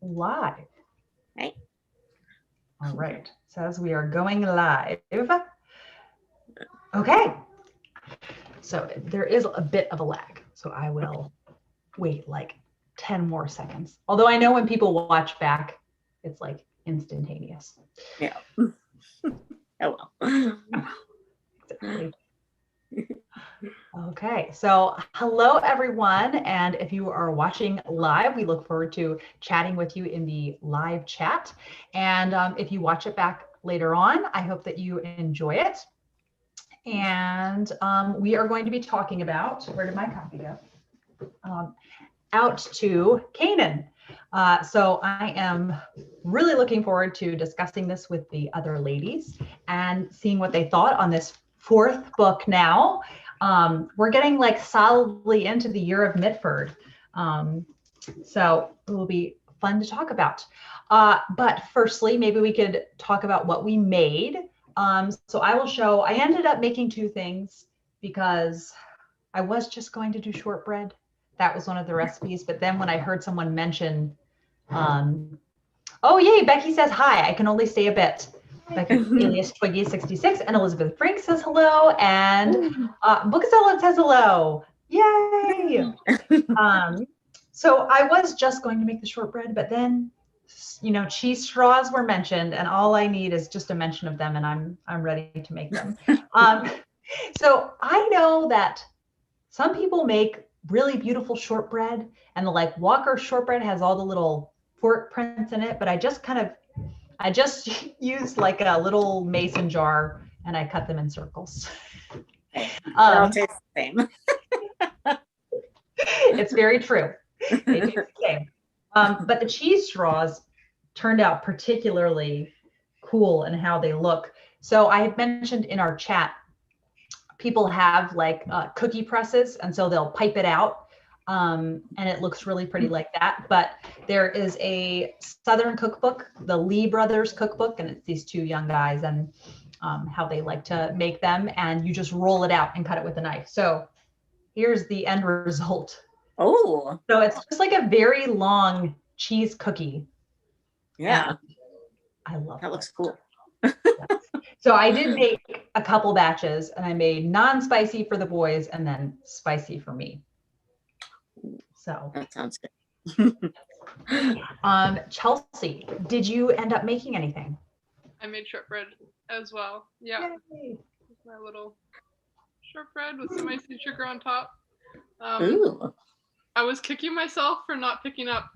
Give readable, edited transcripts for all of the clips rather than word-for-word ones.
live. Right. All right. Says we are going live. Okay. So there is a bit of a lag. So I will wait like 10 more seconds. Although I know when people watch back, it's like instantaneous. Yeah. Oh well. Exactly. Okay, so hello everyone, and if you are watching live, we look forward to chatting with you in the live chat. And if you watch it back later on, I hope that you enjoy it. And we are going to be talking about, where did my copy go? Out to Canaan. So I am really looking forward to discussing this with the other ladies and seeing what they thought on this fourth book now. We're getting like solidly into the year of Mitford. So it will be fun to talk about. But firstly, maybe we could talk about what we made. So I will show, I ended up making two things because I was just going to do shortbread. That was one of the recipes. But then when I heard someone mention, oh, yay, Becky says hi. I can only stay a bit. Becky alias Twiggy66 and Elizabeth Brink says hello. And Bookazella says hello. Yay. So I was just going to make the shortbread, but then, you know, cheese straws were mentioned, and all I need is just a mention of them, and I'm ready to make them. So I know that some people make really beautiful shortbread, and the like Walker shortbread has all the little fork prints in it, but I just used like a little mason jar and I cut them in circles. All taste the same. It's very true. They taste the same. But the cheese straws turned out particularly cool in how they look. So I had mentioned in our chat, people have like cookie presses, and so they'll pipe it out. And it looks really pretty like that. But there is a Southern cookbook, the Lee Brothers cookbook, and it's these two young guys and how they like to make them. And you just roll it out and cut it with a knife. So here's the end result. Oh. So it's just like a very long cheese cookie. Yeah. And I love that. Looks cool. Yes. So I did make a couple batches, and I made non-spicy for the boys and then spicy for me. So that sounds good. Chelsea, did you end up making anything? I made shortbread as well. Yeah. My little shortbread with some icing sugar on top. Ooh. I was kicking myself for not picking up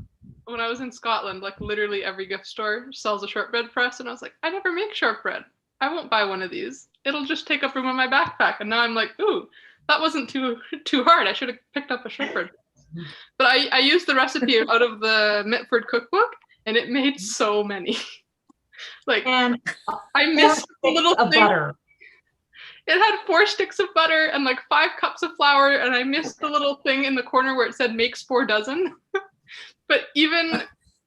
when I was in Scotland. Like literally every gift store sells a shortbread press, and I was like, I never make shortbread. I won't buy one of these. It'll just take up room in my backpack. And now I'm like, ooh, that wasn't too hard. I should have picked up a shortbread. But I used the recipe out of the Mitford cookbook, and it made so many. Like, and I missed the little thing. Butter. It had 4 sticks of butter and like 5 cups of flour, and I missed the little thing in the corner where it said makes 4 dozen. But even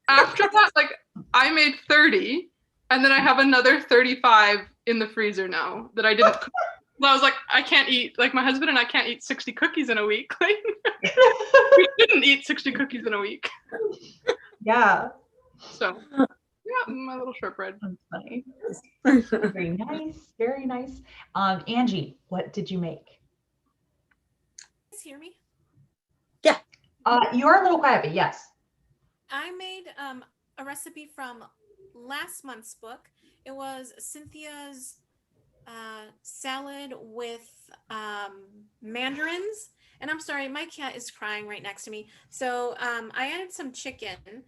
after that, like I made 30, and then I have another 35 in the freezer now that I didn't cook. I was like, I can't eat, like my husband and I can't eat 60 cookies in a week. Like, we shouldn't eat 60 cookies in a week. Yeah. So, yeah, my little shortbread. That's funny. Very nice. Very nice. Angie, what did you make? You guys hear me? Yeah. You're a little quiet, but yes. I made a recipe from last month's book. It was Cynthia's salad with mandarins. And I'm sorry, my cat is crying right next to me. So I added some chicken,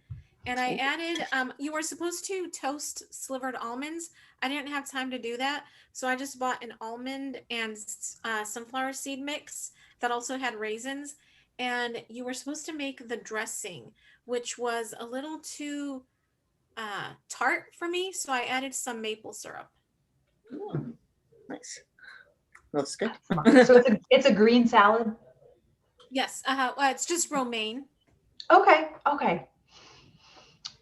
and I added, you were supposed to toast slivered almonds. I didn't have time to do that. So I just bought an almond and sunflower seed mix that also had raisins. And you were supposed to make the dressing, which was a little too tart for me. So I added some maple syrup. Ooh, nice. Looks good. So it's a green salad? Yes. It's just romaine. Okay. Okay.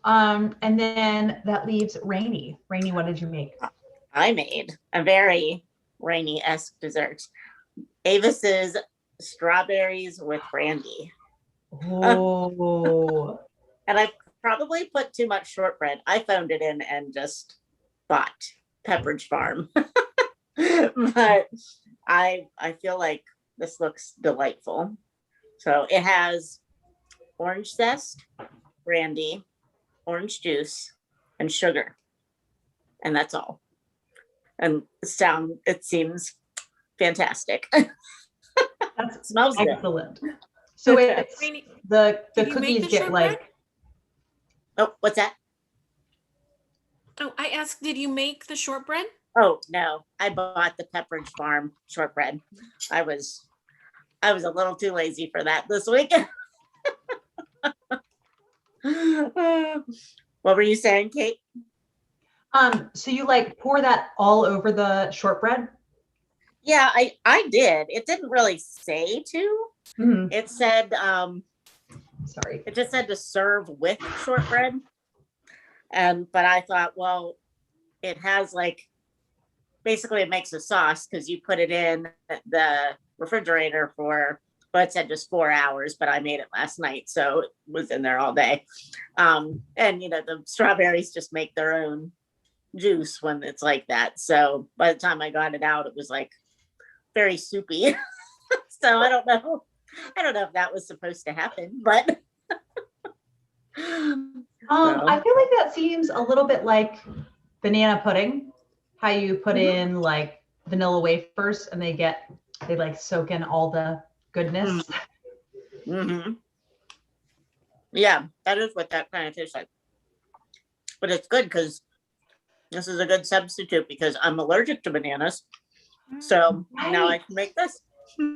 And then that leaves Rainey. Rainey, what did you make? I made a very Rainey-esque dessert. Avis's strawberries with brandy. Oh. And I probably put too much shortbread. I phoned it in and just bought Pepperidge Farm. But I feel like this looks delightful. So it has orange zest, brandy, orange juice, and sugar. And that's all. And it seems fantastic. That's Smells good. excellent. So it's Rainey, the did you make cookies the get shortbread? like, Oh, what's that? Oh, I asked, did you make the shortbread? Oh no, I bought the Pepperidge Farm shortbread. I was a little too lazy for that this week. What were you saying, Kate? so you like pour that all over the shortbread? Yeah, I did. It didn't really say to. Mhm. It said Sorry. it just said to serve with shortbread. But I thought, well, it has like basically it makes a sauce because you put it in the refrigerator for, well, it said just 4 hours, but I made it last night, so it was in there all day. And the strawberries just make their own juice when it's like that. So by the time I got it out, it was like very soupy. So I don't know if that was supposed to happen, but I feel like that seems a little bit like banana pudding, how you put in like vanilla wafers and they like soak in all the goodness. Mm-hmm. Yeah, that is what that kind of tastes like. But it's good because this is a good substitute because I'm allergic to bananas. So now I can make this.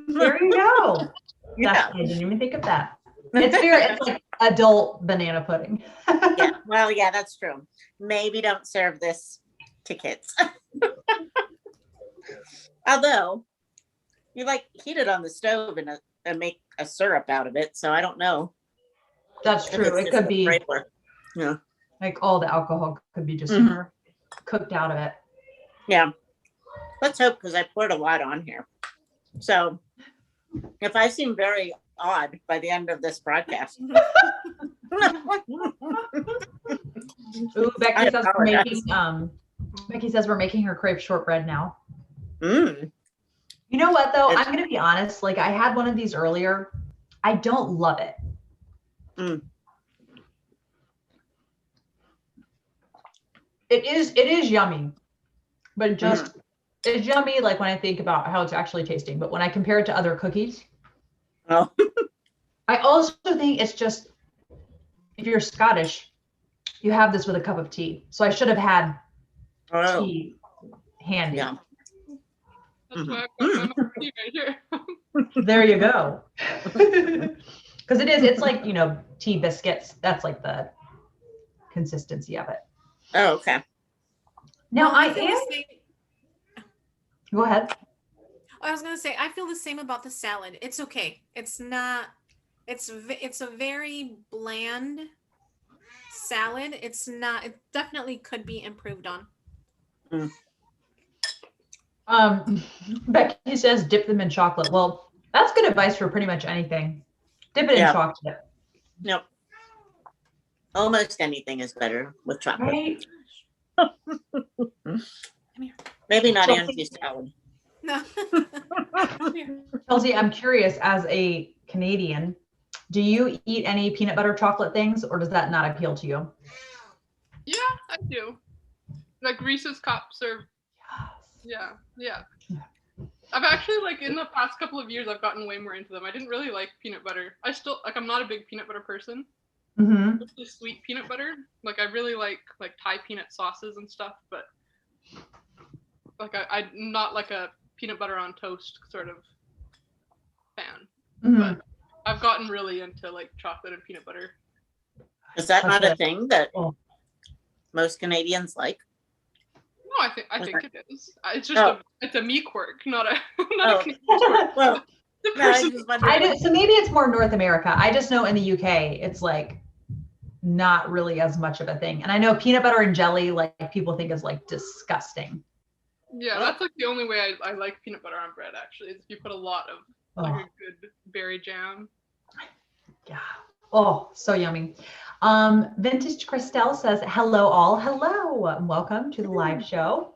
There you go. Yeah. I didn't even think of that. It's like adult banana pudding. Yeah. Well, yeah, that's true. Maybe don't serve this to kids. Although you like heat it on the stove and make a syrup out of it. So I don't know. That's true. It could be Yeah. like all the alcohol could be just cooked out of it. Yeah. Let's hope, because I poured a lot on here. So if I seem very odd by the end of this broadcast. Ooh, Becky says we're making her crave shortbread now. You know what though? I'm gonna be honest. Like I had one of these earlier. I don't love it. It is yummy, but just it's yummy like when I think about how it's actually tasting. But when I compare it to other cookies, I also think it's just, if you're Scottish, you have this with a cup of tea. So I should have had tea handy. Yeah. That's why I've got my tea right here. There you go. Because it's like, tea biscuits. That's like the consistency of it. Oh, okay. Now Go ahead. I was going to say, I feel the same about the salad. It's okay. It's not, it's a very bland salad. It's not, it definitely could be improved on. Becky says dip them in chocolate. Well, that's good advice for pretty much anything. Dip it in chocolate. Nope. Almost anything is better with chocolate. Right? Maybe not Angie's salad. No. Chelsea, I'm curious, as a Canadian, do you eat any peanut butter chocolate things, or does that not appeal to you? Yeah, I do. Like Reese's cups or yeah. I've actually, like, in the past couple of years, I've gotten way more into them. I didn't really like peanut butter. I still, like, I'm not a big peanut butter person. Just sweet peanut butter. Like, I really like Thai peanut sauces and stuff, but like, I'm not like a peanut butter on toast sort of fan. But I've gotten really into like chocolate and peanut butter. Is that not a thing that most Canadians like? No, I think it is. It's just it's a me quirk, not a Canadian quirk. Well, so maybe it's more North America. I just know in the UK it's like not really as much of a thing. And I know peanut butter and jelly, like people think is like disgusting. Yeah, that's like the only way I like peanut butter on bread, actually, is if you put a lot of like a good berry jam. Yeah. Oh, so yummy. Vintage Christelle says, hello all. Hello. Welcome to the live show.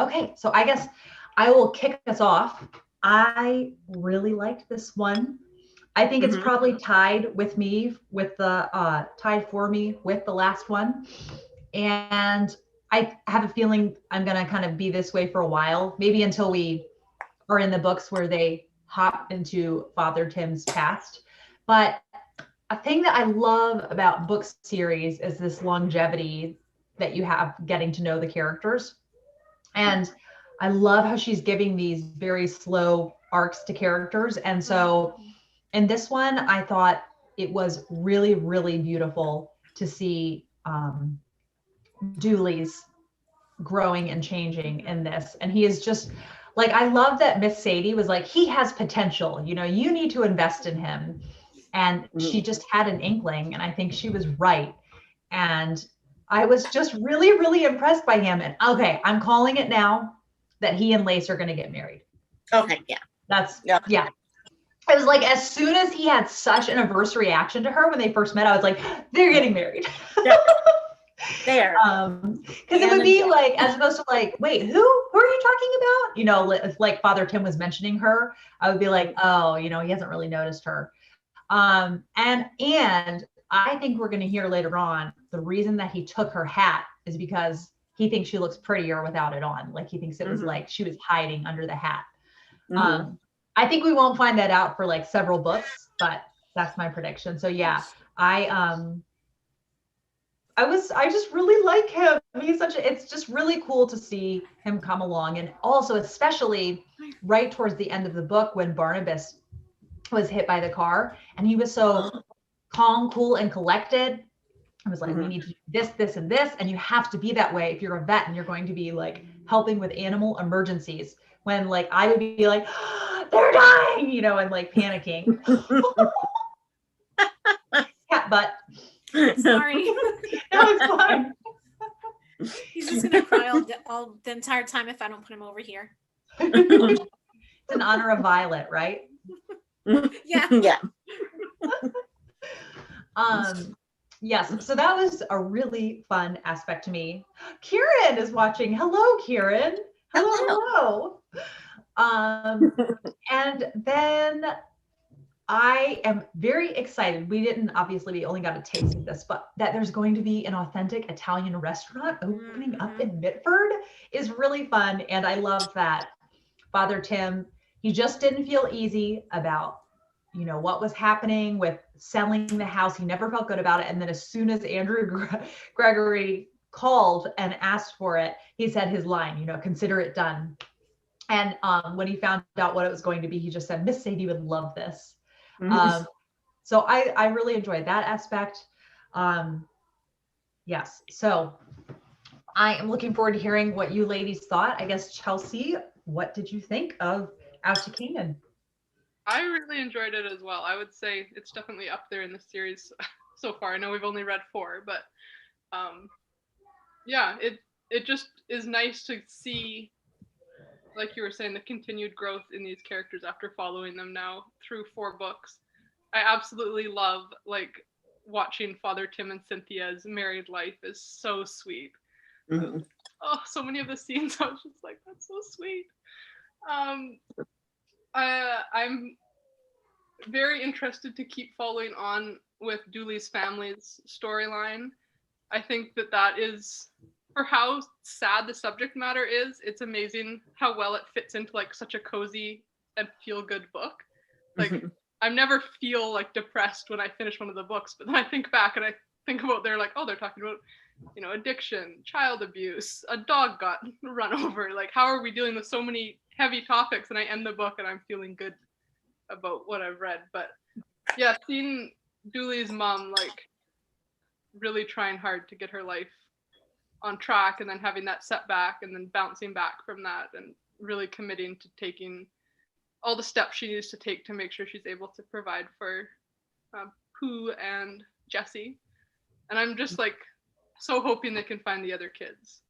Okay, so I guess I will kick us off. I really liked this one. I think it's probably tied with me with the tied for me with the last one. And I have a feeling I'm going to kind of be this way for a while, maybe until we are in the books where they hop into Father Tim's past. But a thing that I love about book series is this longevity that you have getting to know the characters. And I love how she's giving these very slow arcs to characters. And so in this one, I thought it was really, really beautiful to see Dooley's growing and changing in this. And he is just like, I love that Miss Sadie was like, he has potential, you know, you need to invest in him. And she just had an inkling, and I think she was right. And I was just really, really impressed by him. And okay, I'm calling it now that he and Lace are going to get married. Okay, yeah. That's, yeah. It was like, as soon as he had such an adverse reaction to her when they first met, I was like, they're getting married. There. Because it would be like, as opposed to like, wait, who are you talking about? You know, if like Father Tim was mentioning her, I would be like, oh, you know, he hasn't really noticed her. And I think we're going to hear later on the reason that he took her hat is because he thinks she looks prettier without it on. Like he thinks it was like she was hiding under the hat. I think we won't find that out for like several books, but that's my prediction. So yeah, I just really like him. He's it's just really cool to see him come along. And also, especially right towards the end of the book when Barnabas was hit by the car and he was so calm, cool, and collected. I was like, we need to do this, this, and this. And you have to be that way if you're a vet and you're going to be like helping with animal emergencies. When like I would be like, oh, they're dying, you know, and like panicking. Cat butt. Sorry. No, it's fine. He's just gonna cry all the entire time if I don't put him over here. It's in honor of Violet, right? Yeah. Yeah. Yes, so that was a really fun aspect to me. Kieran is watching. Hello, Kieran. Hello. And then I am very excited. We only got a taste of this, but that there's going to be an authentic Italian restaurant opening up in Mitford is really fun. And I love that Father Tim, he just didn't feel easy about, you know, what was happening with selling the house. He never felt good about it. And then as soon as Andrew Gregory called and asked for it, he said his line, you know, consider it done. And when he found out what it was going to be, he just said, Miss Sadie would love this. So I really enjoyed that aspect. Yes. So I am looking forward to hearing what you ladies thought. I guess, Chelsea, what did you think of Out to Canaan? I really enjoyed it as well. I would say it's definitely up there in the series so far. I know we've only read 4, but yeah, it just is nice to see, like you were saying, the continued growth in these characters after following them now through 4 books. I absolutely love like watching Father Tim and Cynthia's married life is so sweet. Oh, so many of the scenes I was just like, that's so sweet. I'm very interested to keep following on with Dooley's family's storyline. I think that is, for how sad the subject matter is, it's amazing how well it fits into like such a cozy and feel-good book. Like I never feel like depressed when I finish one of the books, but then I think back and I think about they're talking about, you know, addiction, child abuse, a dog got run over. Like, how are we dealing with so many heavy topics? And I end the book and I'm feeling good about what I've read. But yeah, seeing Dooley's mom like really trying hard to get her life on track and then having that setback and then bouncing back from that and really committing to taking all the steps she needs to take to make sure she's able to provide for Pooh and Jessie. And I'm just like so hoping they can find the other kids.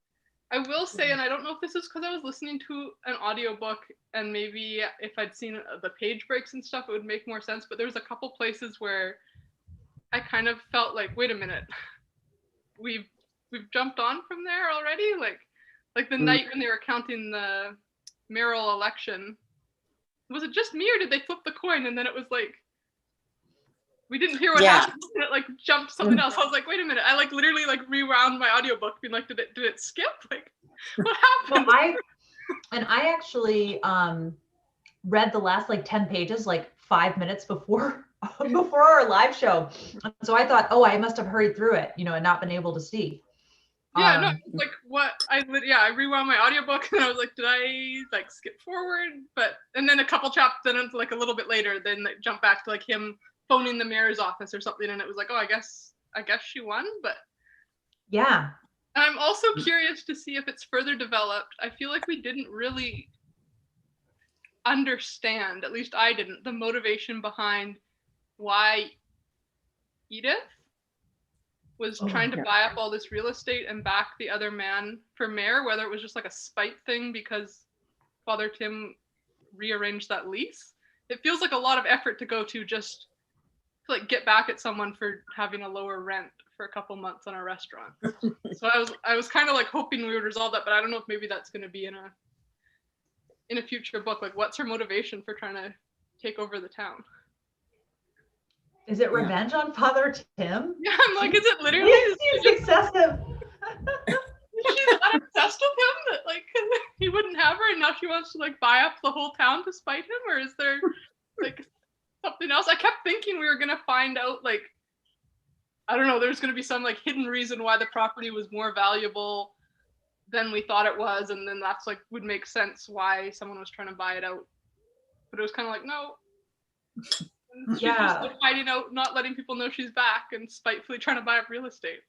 I will say, and I don't know if this is because I was listening to an audiobook and maybe if I'd seen the page breaks and stuff, it would make more sense. But there's a couple places where I kind of felt like, wait a minute, we've jumped on from there already. Like the night when they were counting the mayoral election, was it just me or did they flip the coin and then it was like we didn't hear what happened and it like jumped something else? I was like, wait a minute. I like literally like rewound my audiobook being like, did it skip? Like what happened? Well, I actually read the last like 10 pages like 5 minutes before our live show. So I thought, oh, I must have hurried through it, and not been able to see. Yeah, no, like what I rewound my audiobook and I was like, did I like skip forward? And then a couple chapters, then like a little bit later, then like, jump back to like him phoning the mayor's office or something, and it was like, oh, I guess she won. But yeah, I'm also curious to see if it's further developed. I feel like we didn't really understand, at least I didn't, the motivation behind why Edith was trying to buy up all this real estate and back the other man for mayor, whether it was just like a spite thing because Father Tim rearranged that lease. It feels like a lot of effort to go to just to like get back at someone for having a lower rent for a couple months on a restaurant. So I was kind of like hoping we would resolve that, but I don't know if maybe that's going to be in a future book. Like, what's her motivation for trying to take over the town? Is it revenge on Father Tim? Yeah, I'm like, is it literally? It seems excessive. She's that obsessed with him that like he wouldn't have her, and now she wants to like buy up the whole town to spite him, or is there like something else? I kept thinking we were gonna find out like, I don't know, there's gonna be some like hidden reason why the property was more valuable than we thought it was, and then that's like would make sense why someone was trying to buy it out. But it was kind of like, no. She's just like hiding out, not letting people know she's back, and spitefully trying to buy up real estate.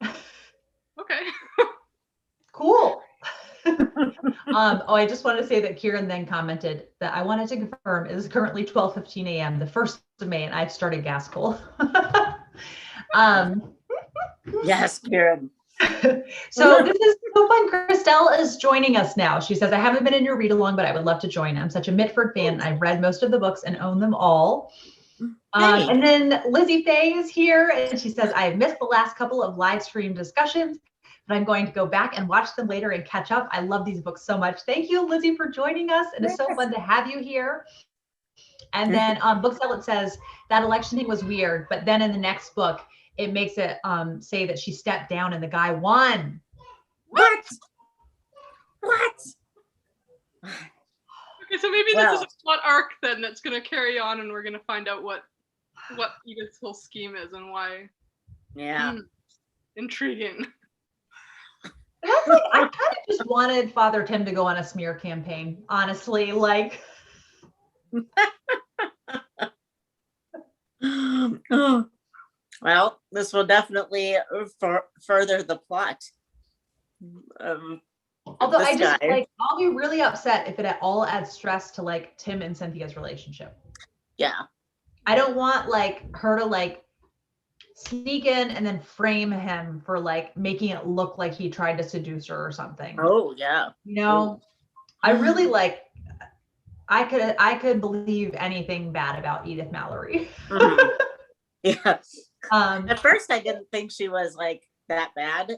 Okay. Cool. I just want to say that Kieran then commented that I wanted to confirm it is currently 12:15 a.m. the 1st of May, and I've started gas coal. Yes, Kieran. So this is so fun. Christelle is joining us now. She says, I haven't been in your read along, but I would love to join. I'm such a Mitford fan. I've read most of the books and own them all. And then Lizzie Faye is here, and she says, I have missed the last couple of live stream discussions, but I'm going to go back and watch them later and catch up. I love these books so much. Thank you, Lizzie, for joining us. And it's so fun to have you here. And then Booksellet says that election thing was weird, but then in the next book, it makes it say that she stepped down and the guy won. What? Okay, so maybe this is a plot arc then that's going to carry on, and we're going to find out what Edith's whole scheme is and why. Yeah. Intriguing. I kind of just wanted Father Tim to go on a smear campaign, honestly. Like, well, this will definitely further the plot. Although I just like, I'll be really upset if it at all adds stress to like Tim and Cynthia's relationship. Yeah. I don't want like her to like sneak in and then frame him for like making it look like he tried to seduce her or something. Oh yeah. I really like, I could believe anything bad about Edith Mallory. Mm-hmm. Yeah. At first I didn't think she was like that bad.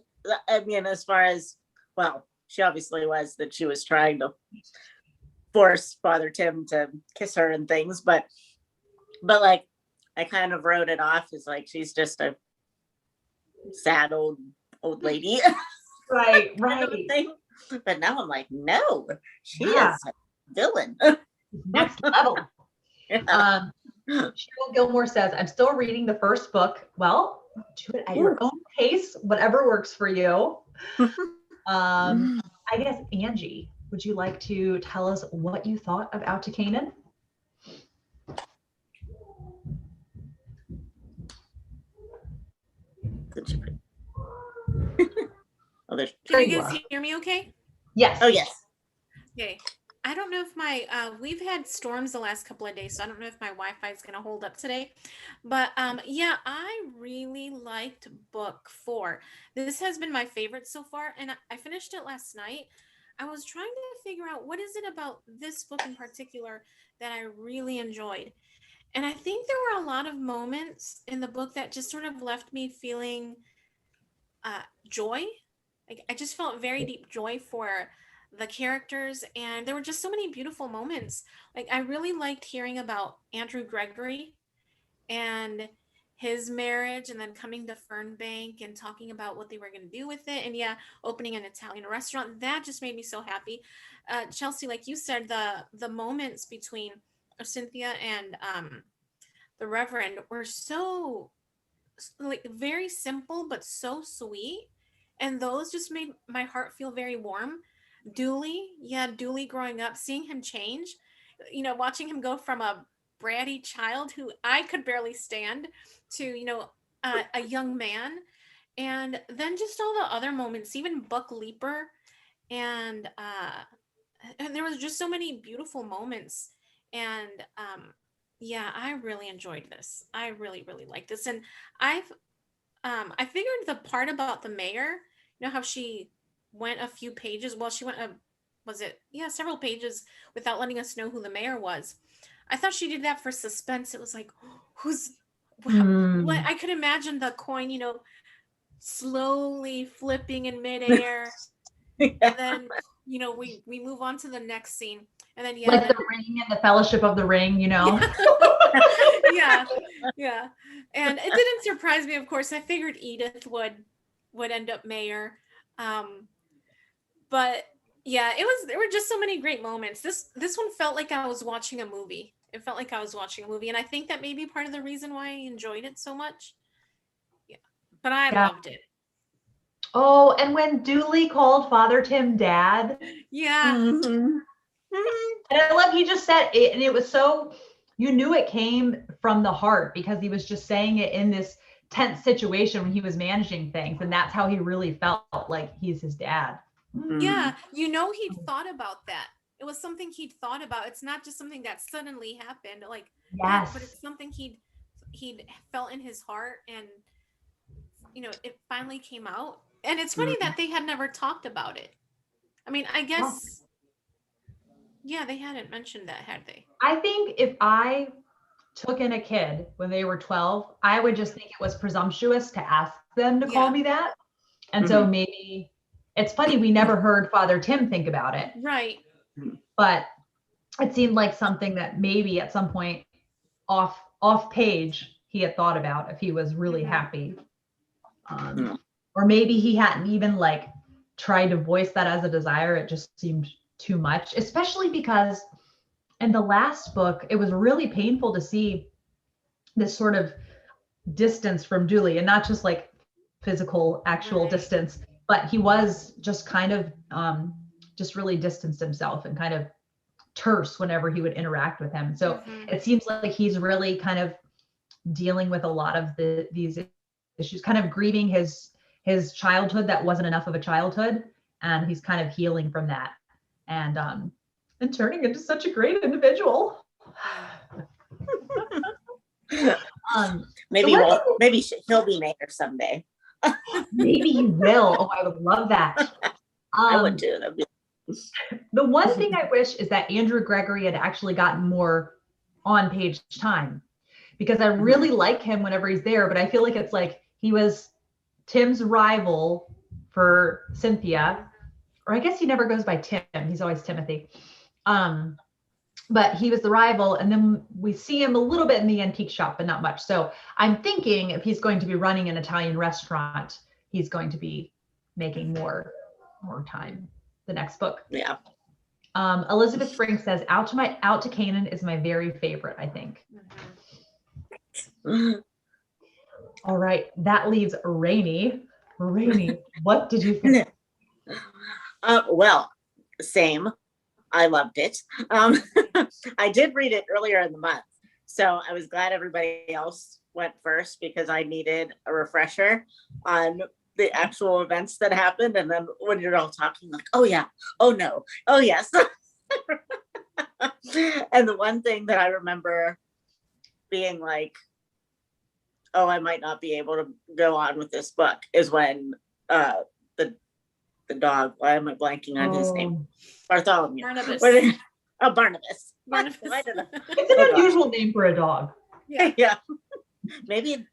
I mean, as far as, well, she obviously was, that she was trying to force Father Tim to kiss her and things, but like I kind of wrote it off as like she's just a sad old lady. Right. Thing. But now I'm like, no, she is a villain. Next level. Cheryl Gilmore says, I'm still reading the first book. Well, do it at your own pace, whatever works for you. I guess, Angie, would you like to tell us what you thought of Out to Canaan? Can you guys hear me okay? Yes. Oh, yes. Okay. I don't know if we've had storms the last couple of days, so I don't know if my Wi-Fi is going to hold up today. But yeah, I really liked book 4. This has been my favorite so far, and I finished it last night. I was trying to figure out what is it about this book in particular that I really enjoyed. And I think there were a lot of moments in the book that just sort of left me feeling joy. Like I just felt very deep joy for the characters, and there were just so many beautiful moments. Like I really liked hearing about Andrew Gregory and his marriage, and then coming to Fernbank and talking about what they were going to do with it, and yeah, opening an Italian restaurant. That just made me so happy. Chelsea, like you said, the moments between Cynthia and the Reverend were so like very simple but so sweet, and those just made my heart feel very warm. Dooley, yeah, Dooley growing up, seeing him change, watching him go from a bratty child who I could barely stand to a young man, and then just all the other moments, even Buck Leaper, and there was just so many beautiful moments, and yeah, I really enjoyed this. I really, really like this. And I've I figured the part about the mayor, how she went a few pages, well, she went was it, yeah, several pages without letting us know who the mayor was. I thought she did that for suspense. It was like, who's what? I could imagine the coin, slowly flipping in midair. Yeah. And then, we move on to the next scene. And then, yeah. Like the ring and the Fellowship of the Ring, Yeah. Yeah. And it didn't surprise me, of course. I figured Edith would end up mayor. But yeah, there were just so many great moments. This one felt like I was watching a movie. It felt like I was watching a movie. And I think that may be part of the reason why I enjoyed it so much. Yeah. But I loved it. Oh, and when Dooley called Father Tim Dad. Yeah. Mm-hmm. And I love he just said it, and it was so, you knew it came from the heart because he was just saying it in this tense situation when he was managing things, and that's how he really felt like he's his dad. Yeah, he'd thought about that. It was something he'd thought about. It's not just something that suddenly happened, like yes, but it's something he'd felt in his heart, and it finally came out. And it's funny that they had never talked about it. I mean, I guess yeah, they hadn't mentioned that, had they? I think if I took in a kid when they were 12, I would just think it was presumptuous to ask them to call me that. And so maybe it's funny, we never heard Father Tim think about it. Right. But it seemed like something that maybe at some point off page he had thought about if he was really happy. Or maybe he hadn't even like tried to voice that as a desire. It just seemed too much, especially because in the last book, it was really painful to see this sort of distance from Dooley, and not just like physical, actual distance, but he was just kind of just really distanced himself and kind of terse whenever he would interact with him. So it seems like he's really kind of dealing with a lot of these issues, kind of grieving his childhood that wasn't enough of a childhood, and he's kind of healing from that, and turning into such a great individual. Maybe he'll be mayor someday. Maybe he will. Oh, I would love that. I would too. The one thing I wish is that Andrew Gregory had actually gotten more on-page time, because I really like him whenever he's there, but I feel like it's like he was Tim's rival for Cynthia, or I guess he never goes by Tim. He's always Timothy. But he was the rival, and then we see him a little bit in the antique shop, but not much. So I'm thinking if he's going to be running an Italian restaurant, he's going to be making more time. The next book. Yeah. Elizabeth Spring says, Out to Canaan is my very favorite, I think. All right, that leaves Rainey. Rainey, what did you think? Well, same. I loved it. I did read it earlier in the month, so I was glad everybody else went first because I needed a refresher on the actual events that happened. And then when you're all talking, like, oh yeah, oh no, oh yes. And the one thing that I remember being like, oh, I might not be able to go on with this book is when the dog, why am I blanking on his name? Bartholomew. Barnabas. Barnabas. Barnabas. Why did I? It's an unusual name for a dog. Yeah. Yeah. Maybe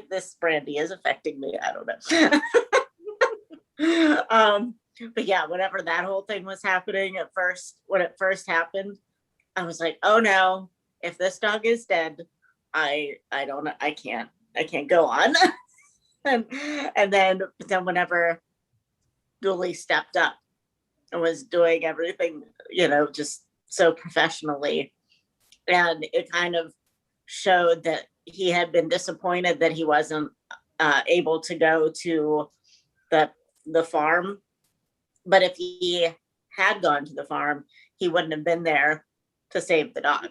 this Brandy is affecting me. I don't know. But yeah, whenever that whole thing was happening when it first happened, I was like, oh no, if this dog is dead, I don't know, I can't go on. and then whenever Dooley stepped up and was doing everything, just so professionally, and it kind of showed that he had been disappointed that he wasn't able to go to the farm. But if he had gone to the farm, he wouldn't have been there to save the dog.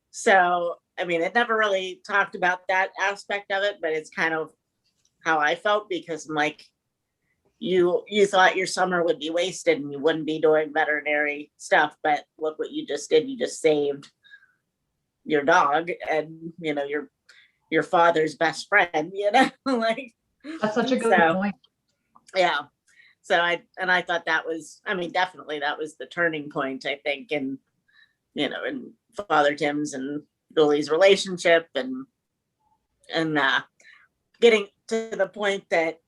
So, I mean, it never really talked about that aspect of it, but it's kind of how I felt, because I'm like, you thought your summer would be wasted and you wouldn't be doing veterinary stuff, but look what you just did. You just saved your dog and, your father's best friend, like. That's such a good point. Yeah. So I thought that was, definitely that was the turning point, I think, in Father Tim's and Dooley's relationship, and getting to the point that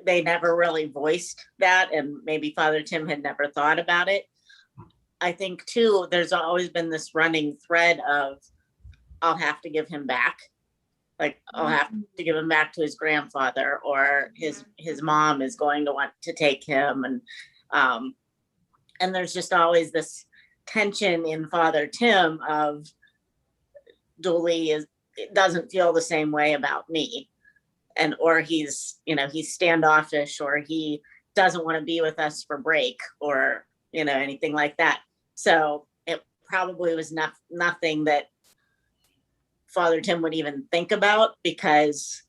they never really voiced that, and maybe Father Tim had never thought about it. I think too, there's always been this running thread of, I'll have to give him back. Like, I'll have to give him back to his grandfather, or his mom is going to want to take him. And there's just always this tension in Father Tim of, Dooley doesn't feel the same way about me. Or he's standoffish, or he doesn't want to be with us for break, or, anything like that. So it probably was nothing that Father Tim would even think about, because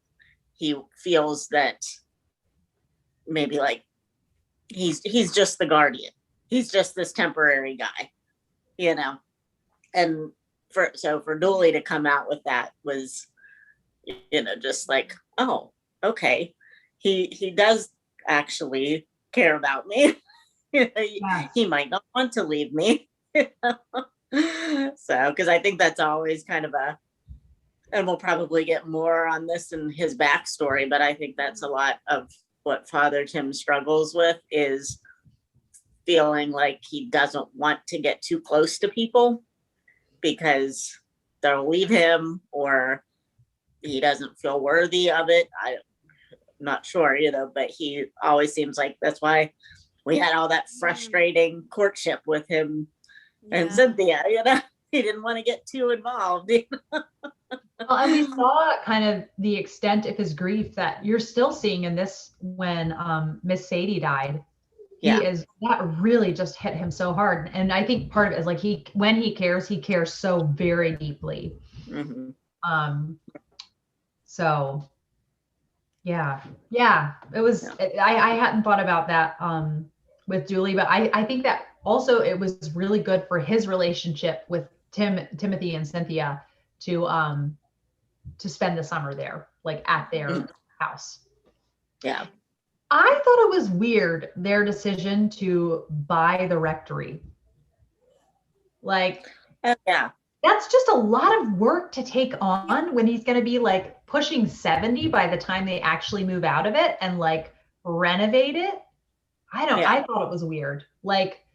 he feels that maybe like he's just the guardian. He's just this temporary guy, and for Dooley to come out with that was, just like, oh, okay. He does actually care about me. He might not want to leave me. So, because I think that's always kind of and we'll probably get more on this in his backstory, but I think that's a lot of what Father Tim struggles with, is feeling like he doesn't want to get too close to people because they'll leave him, or he doesn't feel worthy of it. I'm not sure, but he always seems like that's why we had all that frustrating courtship with him and Cynthia, he didn't want to get too involved. Well, and we saw kind of the extent of his grief that you're still seeing in this when Miss Sadie died. That really just hit him so hard. And I think part of it is like when he cares so very deeply. Mm-hmm. So yeah, it was, I hadn't thought about that with Julie, but I think that also it was really good for his relationship with Timothy and Cynthia to spend the summer there, like at their house. Yeah. I thought it was weird, their decision to buy the rectory. Like, that's just a lot of work to take on when he's going to be like pushing 70 by the time they actually move out of it and like renovate it. I thought it was weird. Like,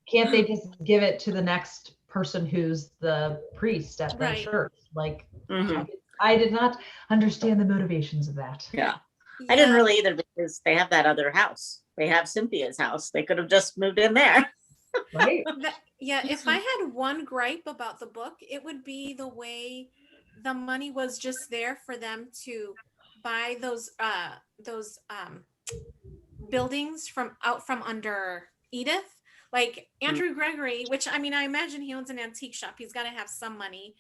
can't they just give it to the next person who's the priest at the church? Like, I did not understand the motivations of that. Yeah. I didn't really either, because they have that other house. They have Cynthia's house. They could have just moved in there. Right. If I had one gripe about the book, it would be the way the money was just there for them to buy those buildings from under Edith. Like Andrew Gregory, which I imagine he owns an antique shop. He's got to have some money.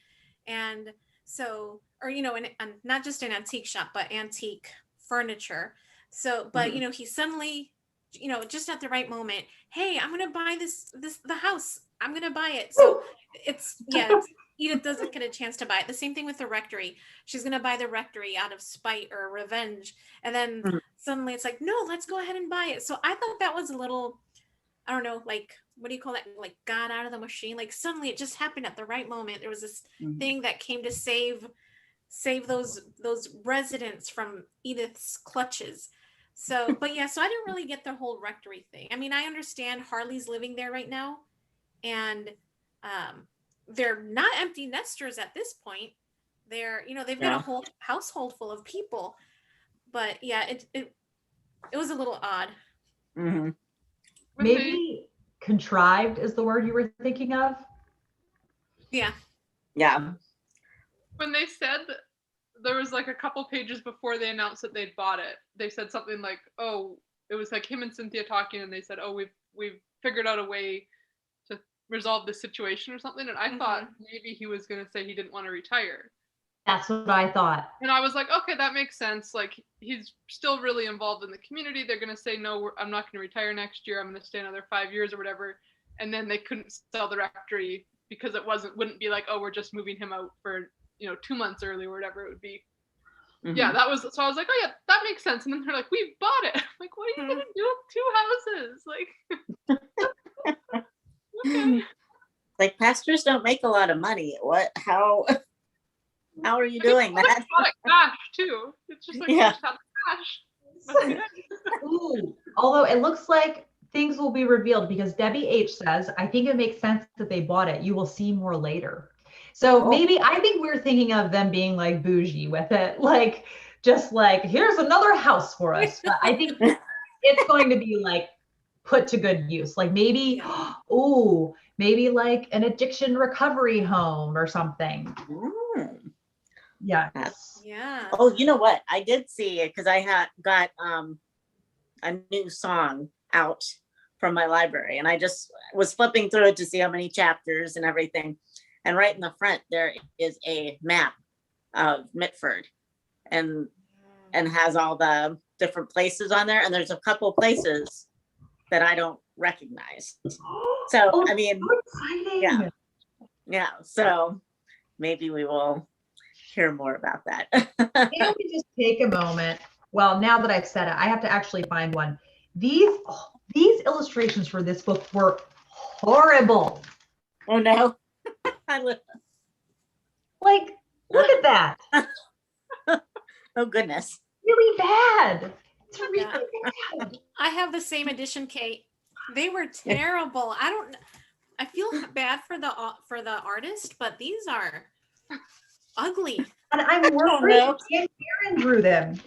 And so, or, and not just an antique shop, but antique furniture. So, but, he suddenly, just at the right moment, hey, I'm going to buy the house. I'm going to buy it. So Edith doesn't get a chance to buy it. The same thing with the rectory. She's going to buy the rectory out of spite or revenge. And then suddenly it's like, no, let's go ahead and buy it. So I thought that was a little I don't know, like, what do you call that? Like got out of the machine. Like suddenly it just happened at the right moment. There was this thing that came to save those residents from Edith's clutches. So, but yeah, so I didn't really get the whole rectory thing. I mean, I understand Harley's living there right now, and they're not empty nesters at this point. They're, they've got a whole household full of people. But yeah, it was a little odd. Mm-hmm. Maybe contrived is the word you were thinking of. Yeah. Yeah. When they said there was like a couple pages before they announced that they'd bought it, they said something like, "Oh, it was like him and Cynthia talking, and they said, oh, we've figured out a way to resolve this situation or something." And I thought maybe he was going to say he didn't want to retire. That's what I thought. And I was like, okay, that makes sense. Like, he's still really involved in the community. They're going to say, no, I'm not going to retire next year. I'm going to stay another 5 years or whatever. And then they couldn't sell the rectory because it wouldn't be like, oh, we're just moving him out for, 2 months early or whatever it would be. Mm-hmm. Yeah, that was, so I was like, oh yeah, that makes sense. And then they're like, we bought it. I'm like, what are you going to do with 2 houses? Like, okay. Like, pastors don't make a lot of money. How are you doing that? Cash too. It's just like, yeah. Just have cash. Ooh, although it looks like things will be revealed because Debbie H says, I think it makes sense that they bought it. You will see more later. So maybe I think we're thinking of them being like bougie with it. Like, just like, here's another house for us. But I think it's going to be like put to good use. Like maybe, maybe like an addiction recovery home or something. Yeah. Yeah. Oh, you know what? I did see it because I got a new song out from my library, and I just was flipping through it to see how many chapters and everything. And right in the front there is a map of Mitford, and has all the different places on there. And there's a couple places that I don't recognize. So I mean, so exciting. Yeah. So maybe we will hear more about that. Can we just take a moment? Well, now that I've said it, I have to actually find one. These illustrations for this book were horrible. Oh no. Like, look at that. Oh goodness. Really bad. It's really bad. I have the same edition, Kate. They were terrible. I feel bad for the artist, but these are ugly. And I'm worried Karen drew them.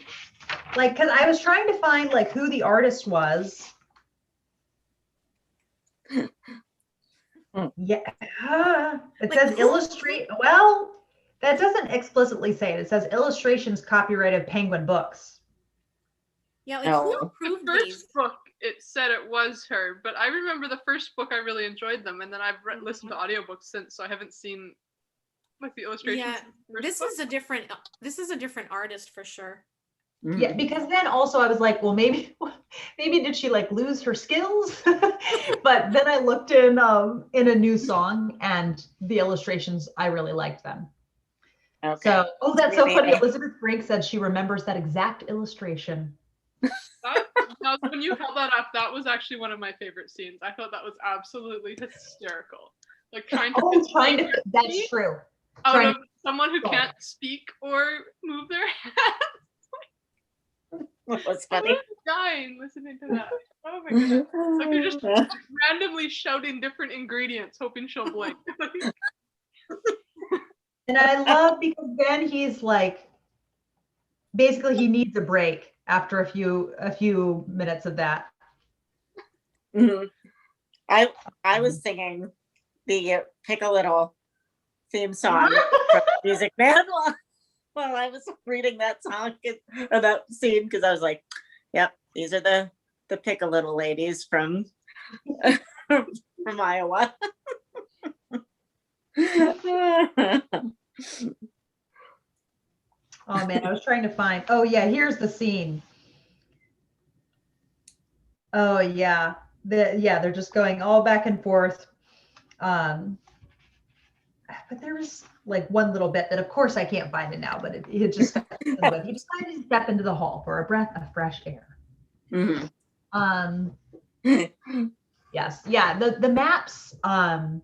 Like, because I was trying to find like who the artist was. Yeah. It like, says illustrate. Well, that doesn't explicitly say it. It says illustrations copyright of Penguin Books. Yeah, like who approved the first these? book, it said it was her, but I remember the first book, I really enjoyed them, and then I've listened to audiobooks since, so I haven't seen like the illustrations. Yeah, this is a different artist for sure. Yeah, because then also I was like, well, maybe did she like lose her skills? But then I looked in a new song, and the illustrations, I really liked them. Okay. So, that's so funny. Elizabeth Frank said she remembers that exact illustration. When you held that up, that was actually one of my favorite scenes. I thought that was absolutely hysterical. Like trying to that's true. Out of someone who can't speak or move their hands. What's funny? I'm dying listening to that. Oh my goodness. Like they're just randomly shouting different ingredients, hoping she'll blink. And I love because then he's like, basically he needs a break after a few minutes of that. Mm-hmm. I was singing the Pick a Little theme song from Music Man while I was reading that song or that scene, because I was like, yep, these are the Pick a Little ladies from Iowa. Oh man, I was trying to find. Oh yeah, here's the scene. Oh yeah, they're just going all back and forth. But there was like one little bit that, of course, I can't find it now. But he decided to step into the hall for a breath of fresh air. Mm-hmm. Yes. Yeah. The maps are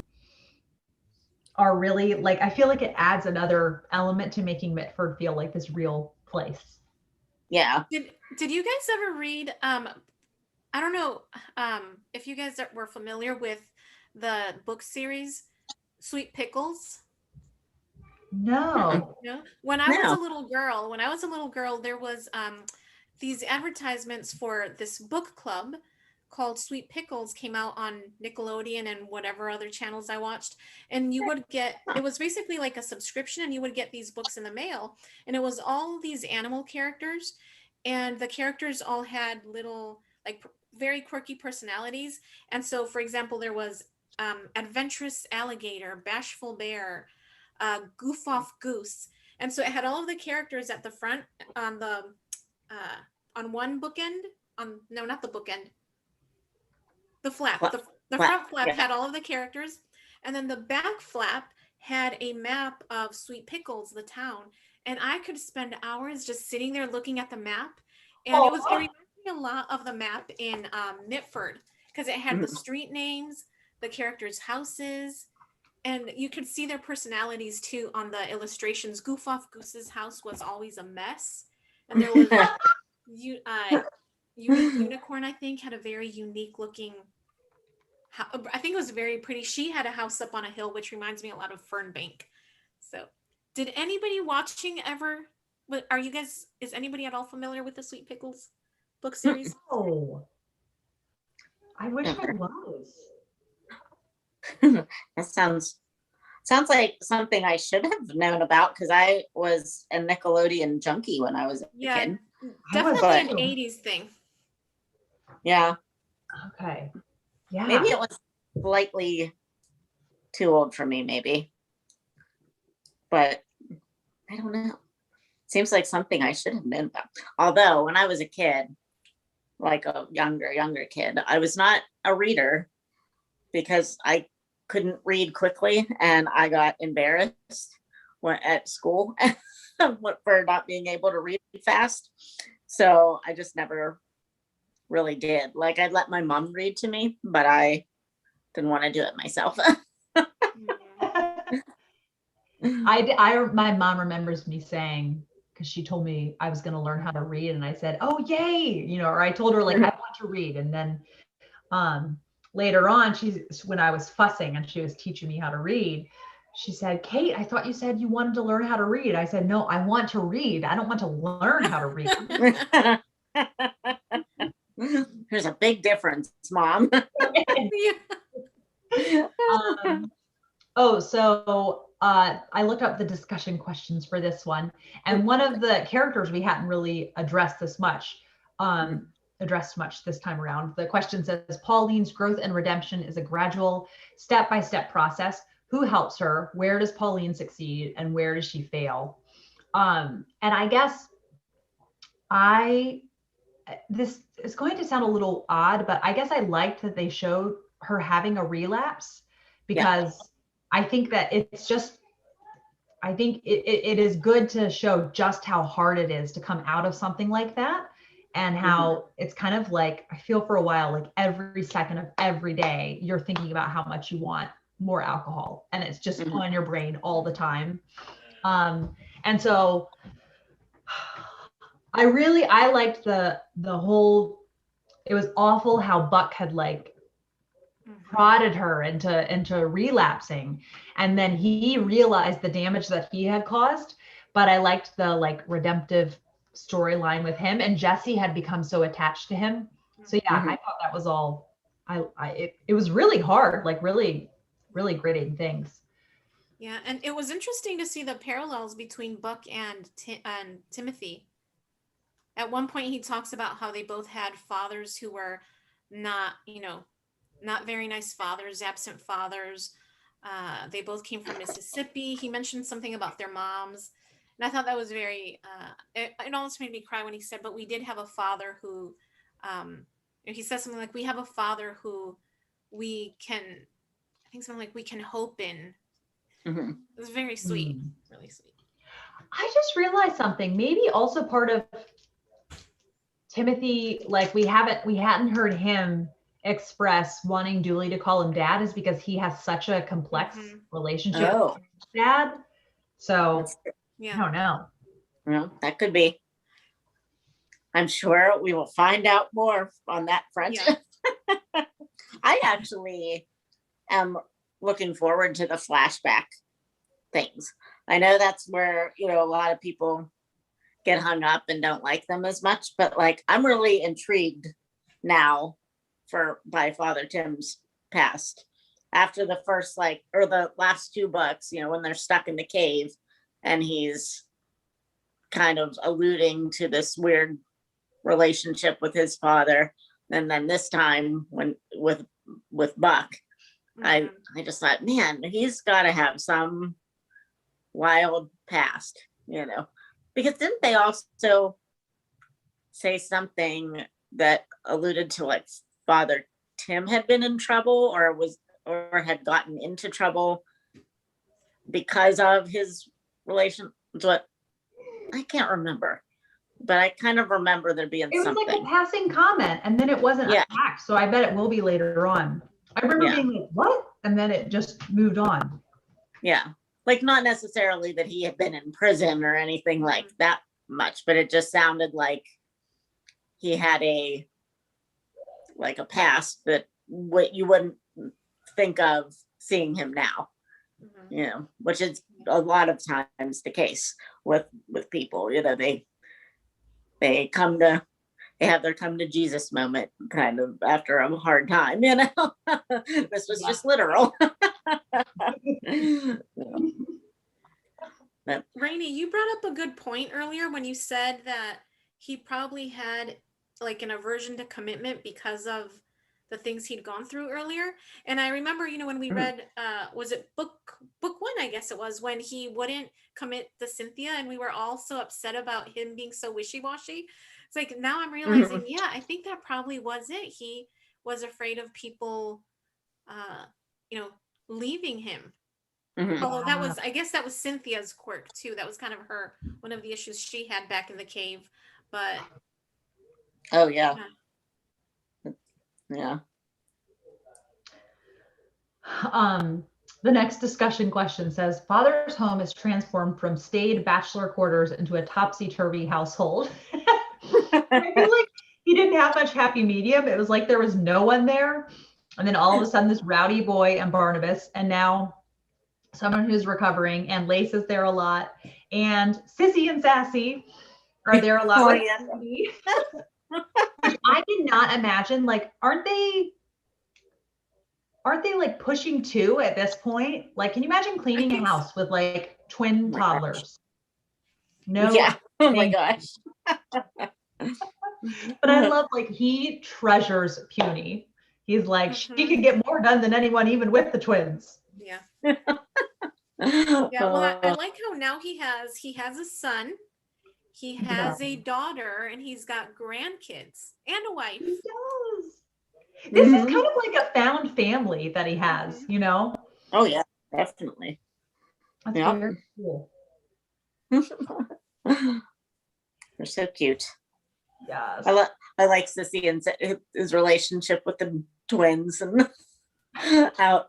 really like, I feel like it adds another element to making Mitford feel like this real place. Yeah. Did you guys ever read I don't know if you guys were familiar with the book series Sweet Pickles? No. No. When I was a No. little girl, there was these advertisements for this book club called Sweet Pickles came out on Nickelodeon and whatever other channels I watched. And you would get, it was basically like a subscription, and you would get these books in the mail. And it was all these animal characters. And the characters all had little, like, very quirky personalities. And so, for example, there was Adventurous Alligator, Bashful Bear, Goof Off Goose. And so it had all of the characters at the front on the on one bookend, on no, not the bookend, the flap. The front flap had all of the characters, and then the back flap had a map of Sweet Pickles, the town. And I could spend hours just sitting there looking at the map, and it reminded me a lot of the map in Mitford, because it had the street names, the characters' houses, and you could see their personalities too on the illustrations. Goof Off Goose's house was always a mess, and there was Unique Unicorn, I think, had a very unique looking. I think it was very pretty. She had a house up on a hill, which reminds me a lot of Fernbank. So, did anybody watching ever? Are you guys? Is anybody at all familiar with the Sweet Pickles book series? Oh, I wish I was. That sounds like something I should have known about, because I was a Nickelodeon junkie when I was a kid. Definitely an 80s thing. Yeah. Okay. Yeah. Maybe it was slightly too old for me, maybe. But I don't know. Seems like something I should have known about. Although when I was a kid, like a younger kid, I was not a reader because I couldn't read quickly, and I got embarrassed at school for not being able to read fast. So I just never really did. Like, I'd let my mom read to me, but I didn't want to do it myself. My mom remembers me saying, because she told me I was going to learn how to read, and I said, "Oh, yay!" Or I told her, like, I want to read, and then later on, when I was fussing and she was teaching me how to read, she said, "Kate, I thought you said you wanted to learn how to read." I said, "No, I want to read. I don't want to learn how to read." There's a big difference, Mom. So I looked up the discussion questions for this one, and one of the characters we hadn't really addressed this much this time around. The question says, Pauline's growth and redemption is a gradual, step-by-step process. Who helps her? Where does Pauline succeed? And where does she fail? And I guess this is going to sound a little odd, but I guess I liked that they showed her having a relapse, because I think that it's just, I think it is good to show just how hard it is to come out of something like that. And how it's kind of like, I feel for a while, like every second of every day, you're thinking about how much you want more alcohol, and it's just on your brain all the time. And so I liked the whole, it was awful how Buck had like prodded her into relapsing, and then he realized the damage that he had caused. But I liked the like redemptive storyline with him, and Jesse had become so attached to him. So yeah, I thought that was all. It was really hard, like really gritting things. Yeah, and it was interesting to see the parallels between Buck and Timothy. At one point, he talks about how they both had fathers who were not very nice fathers, absent fathers. They both came from Mississippi. He mentioned something about their moms. And I thought that was very, it almost made me cry when he said, but we did have a father who, he says something like, we have a father who we can, I think something like we can hope in. It was very sweet, really sweet. I just realized something, maybe also part of Timothy, like we hadn't heard him express wanting Dooley to call him dad is because he has such a complex relationship Oh, with his dad. So that's, I Yeah. don't know. well, that could be. I'm sure we will find out more on that front. Yeah. I actually am looking forward to the flashback things. I know that's where, you know, a lot of people get hung up and don't like them as much, but like I'm really intrigued now by Father Tim's past. After the first or the last 2 books, you know, when they're stuck in the cave and he's kind of alluding to this weird relationship with his father, and then this time when with Buck, I just thought, man, he's got to have some wild past, you know, because didn't they also say something that alluded to like Father Tim had been in trouble or had gotten into trouble because of his relation? What, I can't remember, but I kind of remember there being something. It was like a passing comment, and then it wasn't attacked. So I bet it will be later on. I remember being like, what? And then it just moved on. Yeah. Like not necessarily that he had been in prison or anything like that much, but it just sounded like he had a past that what you wouldn't think of seeing him now, you know, which is a lot of times the case with people, you know, they have their come to Jesus moment kind of after a hard time, you know. This was just literal. Rainey, you brought up a good point earlier when you said that he probably had like an aversion to commitment because of the things he'd gone through earlier. And I remember, you know, when we read, was it book 1, I guess it was, when he wouldn't commit to Cynthia, and we were all so upset about him being so wishy-washy. It's like, now I'm realizing, I think that probably was it. He was afraid of people, you know, leaving him. Although I guess that was Cynthia's quirk too. That was kind of one of the issues she had back in the cave. But oh yeah. The next discussion question says, Father's home is transformed from staid bachelor quarters into a topsy-turvy household. I feel like he didn't have much happy medium. It was like there was no one there. And then all of a sudden this rowdy boy and Barnabas, and now someone who's recovering, and Lace is there a lot, and Sissy and Sassy are there a lot. Which I did not imagine, like, aren't they like pushing 2 at this point? Like, can you imagine cleaning a house with like twin toddlers? No. Yeah. Oh my gosh. But I love, like, he treasures Puny. He's like, she could get more done than anyone, even with the twins. Yeah. Yeah, well, I like how now he has a son, he has a daughter, and he's got grandkids and a wife. He does. This is kind of like a found family that he has, you know? Oh yeah, definitely. That's very cool. They're so cute. Yes. I like Sissy and his relationship with the twins, and how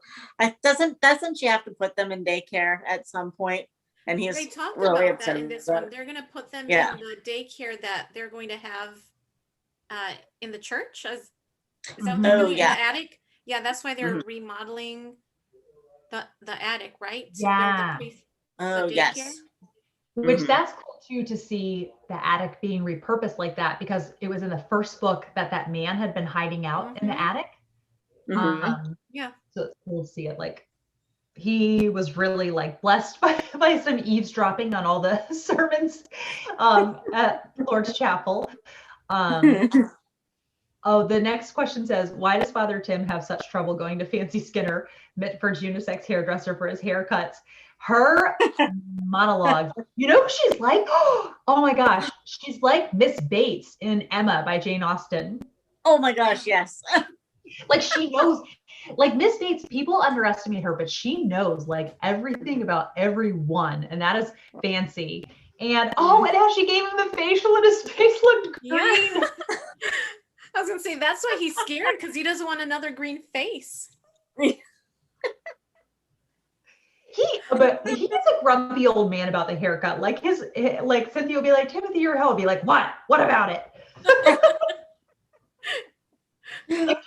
doesn't she have to put them in daycare at some point? And he's they talked really about that in this one. They're going to put them in the daycare that they're going to have in the church. Is that what they're doing in the attic? Yeah, that's why they're remodeling the attic, right? Yeah. Yes. Which that's cool too, to see the attic being repurposed like that, because it was in the first book that man had been hiding out in the attic. Yeah. So it's cool to see it. Like, he was really like blessed by some eavesdropping on all the sermons at Lord's Chapel. Oh, the next question says, why does Father Tim have such trouble going to Fancy Skinner, Mitford's unisex hairdresser, for his haircuts? Her monologue, you know who she's like? Oh my gosh, she's like Miss Bates in Emma by Jane Austen. Oh my gosh, yes. Like, she knows, like, Miss Bates, people underestimate her, but she knows like everything about everyone, and that is fancy. And and how she gave him the facial and his face looked green. I was gonna say that's why he's scared, because he doesn't want another green face. But he's a grumpy old man about the haircut. Like Cynthia will be like, Timothy, your hair will be like, what? What about it?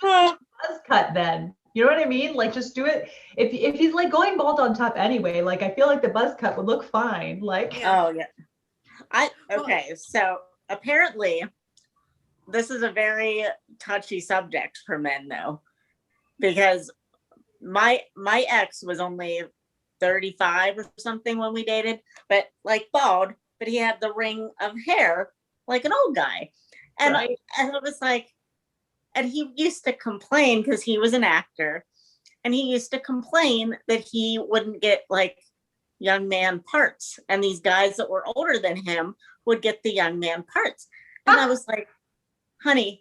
Buzz cut then. You know what I mean? Like, just do it. If he's like going bald on top anyway, like I feel like the buzz cut would look fine. Like, Oh yeah. Okay, so apparently this is a very touchy subject for men though, because my ex was only 35 or something when we dated, but like bald, but he had the ring of hair like an old guy. And right. and it was like, and he used to complain because he was an actor, and he used to complain that he wouldn't get like young man parts, and these guys that were older than him would get the young man parts. And I was like, honey,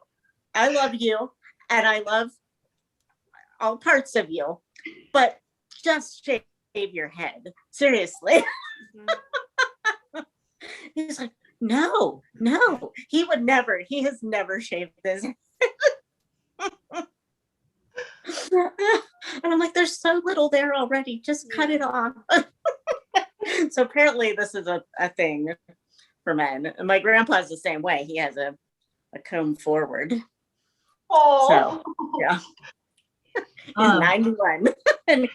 I love you and I love all parts of you, but just shave your head. Seriously. He's like, no, he has never shaved his head. And I'm like, there's so little there already, just cut it off. So apparently this is a thing for men. And my grandpa's the same way. He has a comb forward. Oh, so yeah. He's 91. And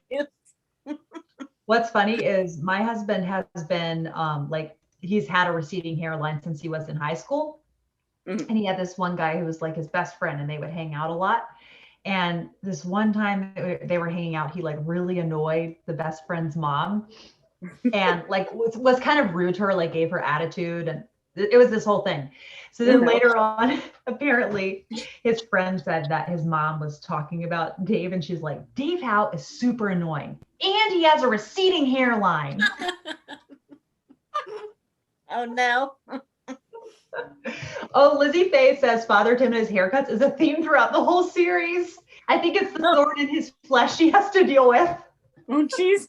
what's funny is my husband has been like, he's had a receding hairline since he was in high school. Mm-hmm. And he had this one guy who was like his best friend, and they would hang out a lot. And this one time they were hanging out, he like really annoyed the best friend's mom and like was kind of rude to her, like gave her attitude, and it was this whole thing. So then later on, apparently his friend said that his mom was talking about Dave, and she's like, Dave Howe is super annoying and he has a receding hairline. Oh no. Oh, Lizzie Faye says Father Tim and his haircuts is a theme throughout the whole series. I think it's the thorn in his flesh he has to deal with. Oh, jeez.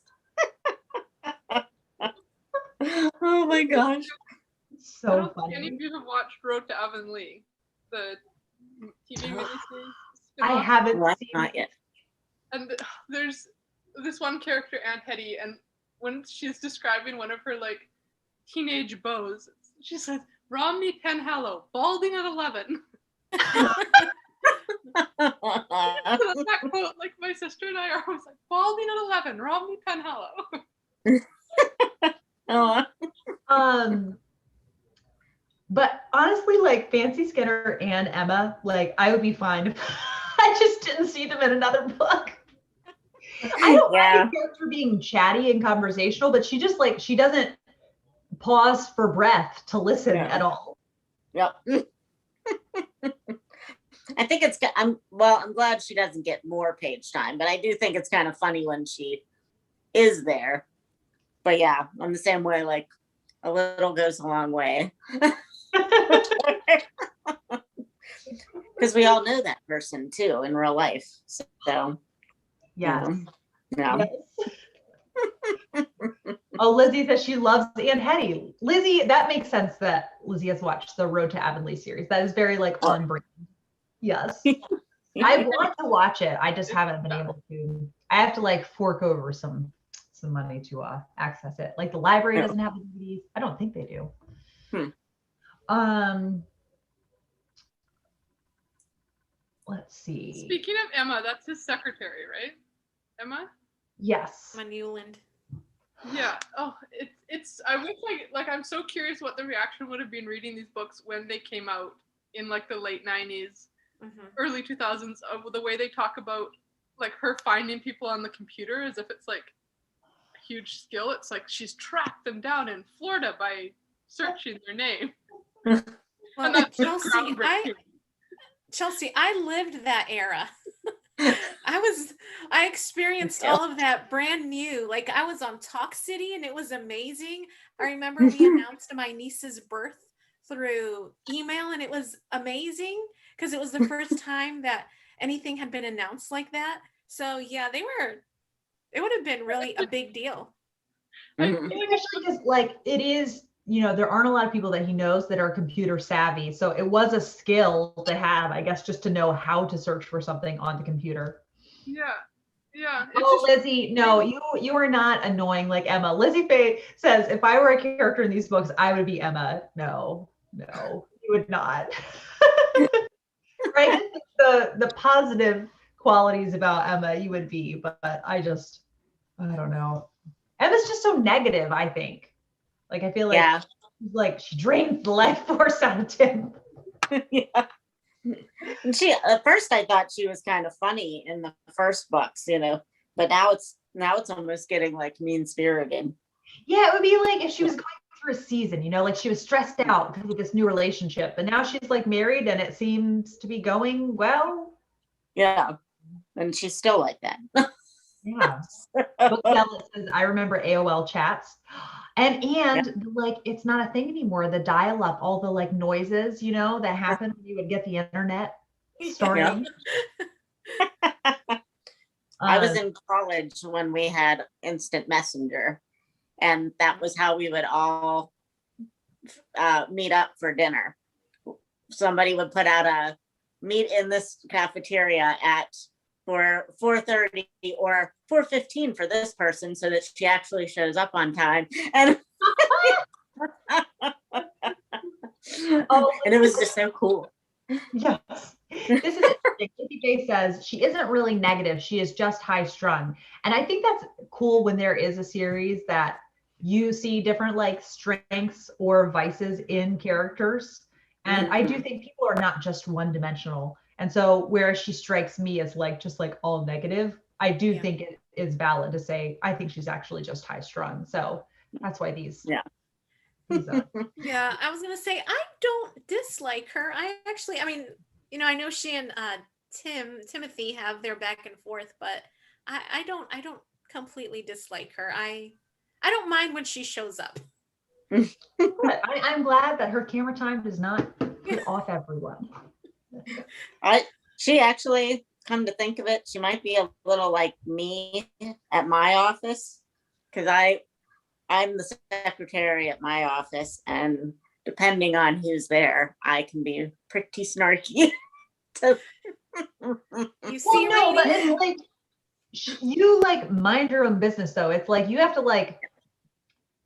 Oh my gosh. So I don't funny. think any of you have watched Road to Avonlea, the TV miniseries. I haven't seen not yet. And there's this one character, Aunt Hetty, and when she's describing one of her like teenage beaux, she says, Romney Penhallow, balding at 11. That quote, like my sister and I are always like, balding at 11, Romney Penhallow. Oh. But honestly, like Fancy Skinner and Emma, like I would be fine if I just didn't see them in another book. I don't mind the character being chatty and conversational, but she just like, she doesn't pause for breath to listen at all. Yep. I think I'm glad she doesn't get more page time, but I do think it's kind of funny when she is there. But yeah, I'm the same way, like a little goes a long way. Because we all know that person too in real life. So yeah. Yeah. Oh, Lizzie says she loves Aunt Hetty. Lizzie, that makes sense that Lizzie has watched the Road to Avonlea series. That is very like on brand. Yes. I want to watch it. I just haven't been able to. I have to like fork over some money to access it. Like the library doesn't have the DVDs. I don't think they do. Let's see. Speaking of Emma, that's his secretary, right? Emma? Yes. Emma Newland. Yeah. Oh, it's. I wish like I'm so curious what the reaction would have been reading these books when they came out in like the late 90s, early 2000s. Of the way they talk about like her finding people on the computer as if it's like a huge skill. It's like she's tracked them down in Florida by searching their name. Well, Chelsea, I lived that era. I experienced all of that brand new. Like I was on Talk City and it was amazing. I remember we announced my niece's birth through email and it was amazing because it was the first time that anything had been announced like that. So yeah, it would have been really a big deal. Especially because like it is, there aren't a lot of people that he knows that are computer savvy. So it was a skill to have, I guess, just to know how to search for something on the computer. Yeah. Yeah. Oh, Lizzie, no, you are not annoying like Emma. Lizzie Faye says, if I were a character in these books, I would be Emma. No, you would not. Right? The positive qualities about Emma you would be, but I don't know. Emma's just so negative, I think. Like, I feel like she drains the life force out of Tim. Yeah. And she, at first I thought she was kind of funny in the first books, but now it's almost getting like mean spirited. Yeah, it would be like if she was going through a season, like she was stressed out because of this new relationship, and now she's like married and it seems to be going well. Yeah, and she's still like that. Yeah. Bookseller says, I remember AOL chats. And like, it's not a thing anymore. The dial up, all the like noises, that happened when you would get the internet starting. I was in college when we had instant messenger, and that was how we would all meet up for dinner. Somebody would put out a meet in this cafeteria at for 4:30 or 4:15 for this person, so that she actually shows up on time. And and it was just so cool. Yes. This is interesting. Jay says she isn't really negative. She is just high strung. And I think that's cool when there is a series that you see different like strengths or vices in characters. And I do think people are not just one dimensional. And so where she strikes me as like just like all negative, I do think it is valid to say I think she's actually just high strung. So that's why these I was gonna say I don't dislike her. I mean, I know she and Timothy have their back and forth, but I don't completely dislike her. I don't mind when she shows up. I'm glad that her camera time does not put off everyone. She actually, come to think of it, she might be a little like me at my office, because I'm the secretary at my office, and depending on who's there, I can be pretty snarky. You see, well, no, but it's like you like mind your own business though. It's like you have to like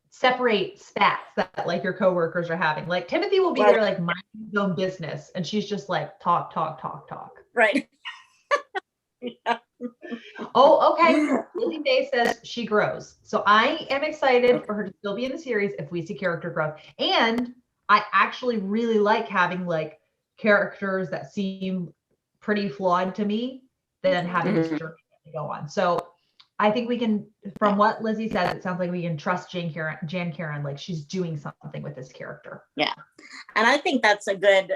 separate spats that like your coworkers are having. Like Timothy will be there like minding his own business, and she's just like talk. Right. Yeah. Oh, okay. Lizzie Day says she grows. So I am excited for her to still be in the series if we see character growth. And I actually really like having like characters that seem pretty flawed to me than having this journey to go on. So I think we can, from what Lizzie said, it sounds like we can trust Jan Karen, like she's doing something with this character. Yeah. And I think that's a good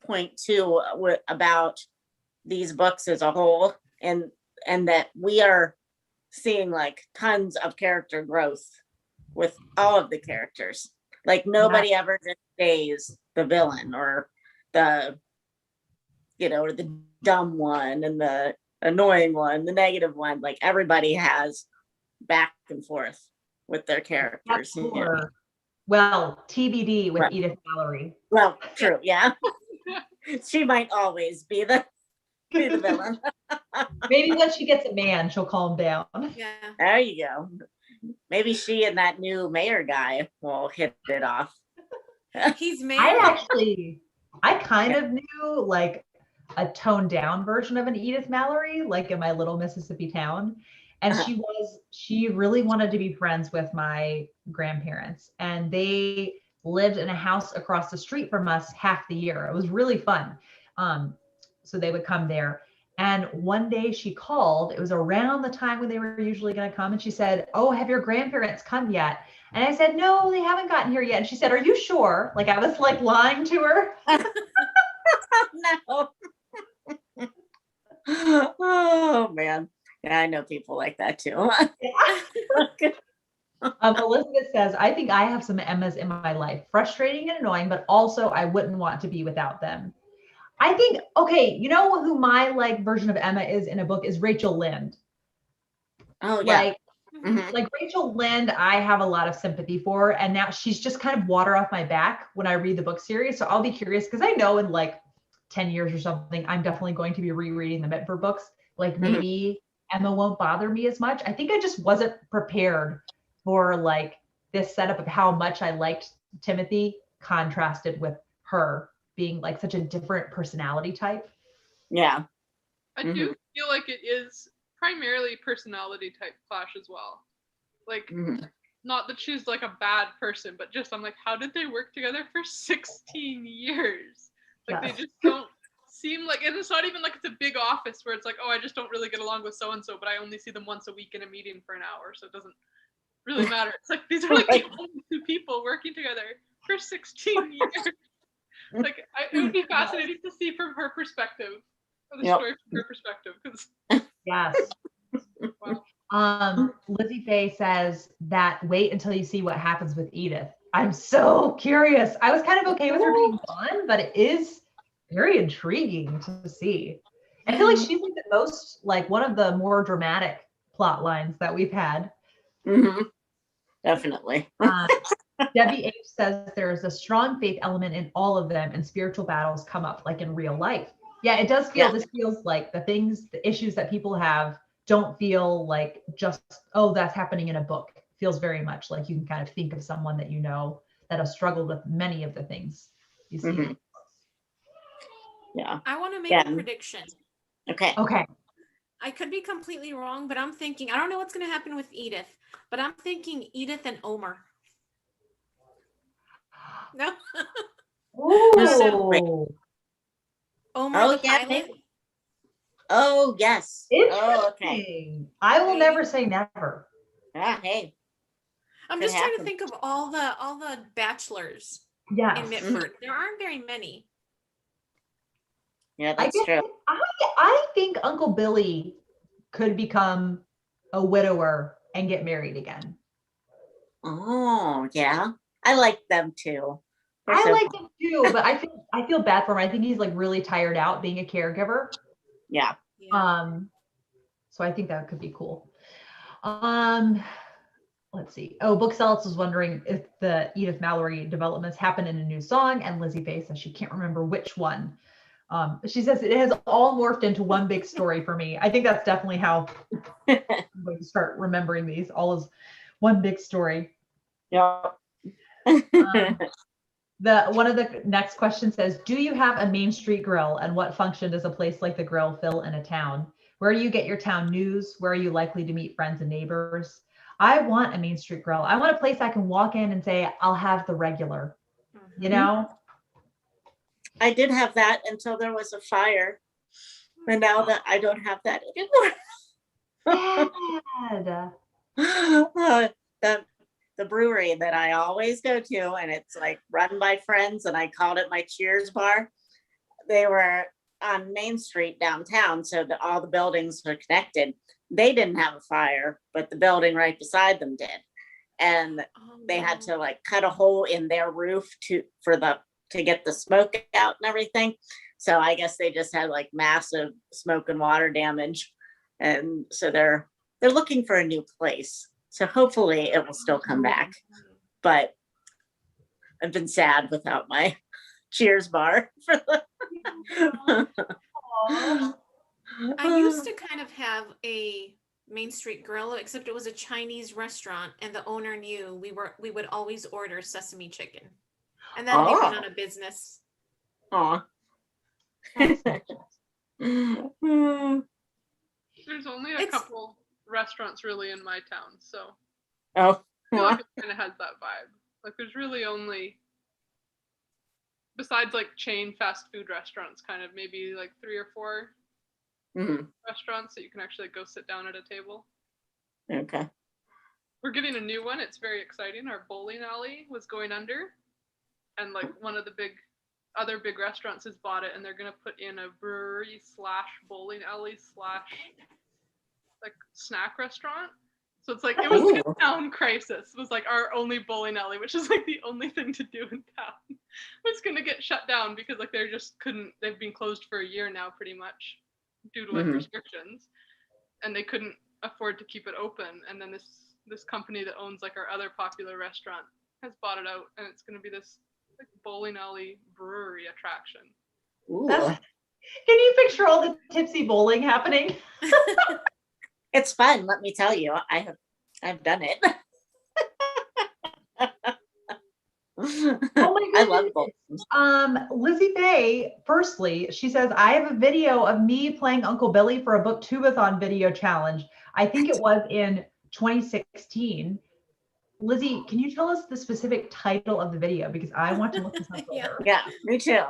point too about these books as a whole, and that we are seeing like tons of character growth with all of the characters. Like nobody ever just stays the villain or the or the dumb one and the annoying one, the negative one. Like everybody has back and forth with their characters. Well, TBD with Edith Mallory. Well, true, yeah. She might always be the villain. Maybe when she gets a man, she'll calm down. Yeah. There you go. Maybe she and that new mayor guy will hit it off. He's mayor. I kind of knew like a toned down version of an Edith Mallory, like in my little Mississippi town. And she really wanted to be friends with my grandparents, and they lived in a house across the street from us half the year. It was really fun. So they would come there. And one day she called, it was around the time when they were usually going to come. And she said, "Oh, have your grandparents come yet?" And I said, "No, they haven't gotten here yet." And she said, "Are you sure?" Like I was like lying to her. No. Oh man. Yeah, I know people like that too. Elizabeth says, "I think I have some Emmas in my life. Frustrating and annoying, but also I wouldn't want to be without them." I think, okay, you know who my like version of Emma is in a book is Rachel Lynde. Oh yeah. Like Mhm. Like Rachel Lind, I have a lot of sympathy for, and now she's just kind of water off my back when I read the book series. So I'll be curious because I know in like 10 years or something, I'm definitely going to be rereading the Mitford books. Like Mhm. maybe Emma won't bother me as much. I think I just wasn't prepared for like this setup of how much I liked Timothy contrasted with her being like such a different personality type. Yeah. I Mhm. do feel like it is primarily personality type clash as well. Like, Mhm. not that she's like a bad person, but just I'm like, how did they work together for 16 years? Like, they Yes. just don't seem like, and it's not even like it's a big office where it's like, oh, I just don't really get along with so and so, but I only see them once a week in a meeting for an hour, so it doesn't really matter. It's like these are like the only two people working together for 16 years. Like, it would be fascinating to see from her perspective, or the Yep. story from her perspective, because Yes. wow. Lizzie Faye says that wait until you see what happens with Edith. I'm so curious. I was kind of okay with her being gone, but it is very intriguing to see. I feel like she's like the most, like one of the more dramatic plot lines that we've had. Mhm. Definitely. Debbie H says there's a strong faith element in all of them, and spiritual battles come up like in real life. Yeah, it does feel, Yeah. this feels like the issues that people have don't feel like just, oh, that's happening in a book. It feels very much like you can kind of think of someone that you know that has struggled with many of the things you see. Mhm. Yeah. I want to make Yeah. a prediction. Okay. Okay. I could be completely wrong, but I'm thinking, I don't know what's going to happen with Edith, but I'm thinking Edith and Omer. No? Ooh, Omer Oh, the yeah. pilot? Oh, yes. Oh, okay. interesting. I will Maybe. never say never. Ah, hey. I'm Could just trying to happen. think of all the bachelors Yes. in Mitford. There aren't very many. Yeah, I that's guess true. I think Uncle Billy could become a widower and get married again. Oh, yeah. I like them too. They're I so like fun. him too, but I feel bad for him. I think he's like really tired out being a caregiver. Yeah. Yeah. So I think that could be cool. Let's see. Oh, Booksellers was wondering if the Edith Mallory developments happen in a new song, and Lizzie Faye says she can't remember which one. She says it has all morphed into one big story for me. I think that's definitely how I'm going to start remembering these all as one big story. Yeah. One of the next questions says, do you have a Main Street grill, and what function does a place like the grill fill in a town? Where do you get your town news? Where are you likely to meet friends and neighbors? I want a Main Street grill. I want a place I can walk in and say, I'll have the regular, you know? I did have that until there was a fire. And now that I don't have that anymore. Sad. The brewery that I always go to, and it's like run by friends, and I called it my Cheers bar. They were on Main Street downtown, so that all the buildings were connected. They didn't have a fire, but the building right beside them did. And they had to like cut a hole in their roof to get the smoke out and everything. So I guess they just had like massive smoke and water damage. And so they're looking for a new place. So hopefully it will still come back. But I've been sad without my Cheers bar. I used to kind of have a Main Street grill, except it was a Chinese restaurant, and the owner knew we would always order sesame chicken, and then they went out of business. Aw. There's only a couple restaurants really in my town, so Oh, I feel like it kind of has that vibe. Like there's really only, besides like chain fast food restaurants, kind of maybe like 3 or 4 restaurants that you can actually go sit down at a table. Okay. We're getting a new one. It's very exciting. Our bowling alley was going under, and like one of the other big restaurants has bought it, and they're gonna put in a brewery / bowling alley / like snack restaurant. So it's like it was like a town crisis. It was like our only bowling alley, which is like the only thing to do in town, was gonna get shut down because like they just couldn't. They've been closed for a year now, pretty much, due to like restrictions, and they couldn't afford to keep it open. And then this this company that owns like our other popular restaurant has bought it out, and it's going to be this like bowling alley brewery attraction. Ooh. Can you picture all the tipsy bowling happening? It's fun, let me tell you. I've done it. Oh my I love goodness. bowling. Lizzie Faye, firstly, she says, I have a video of me playing Uncle Billy for a Booktubeathon video challenge. I think it was in 2016. Lizzie, can you tell us the specific title of the video? Because I want to look this up Yeah. later. Yeah, me too.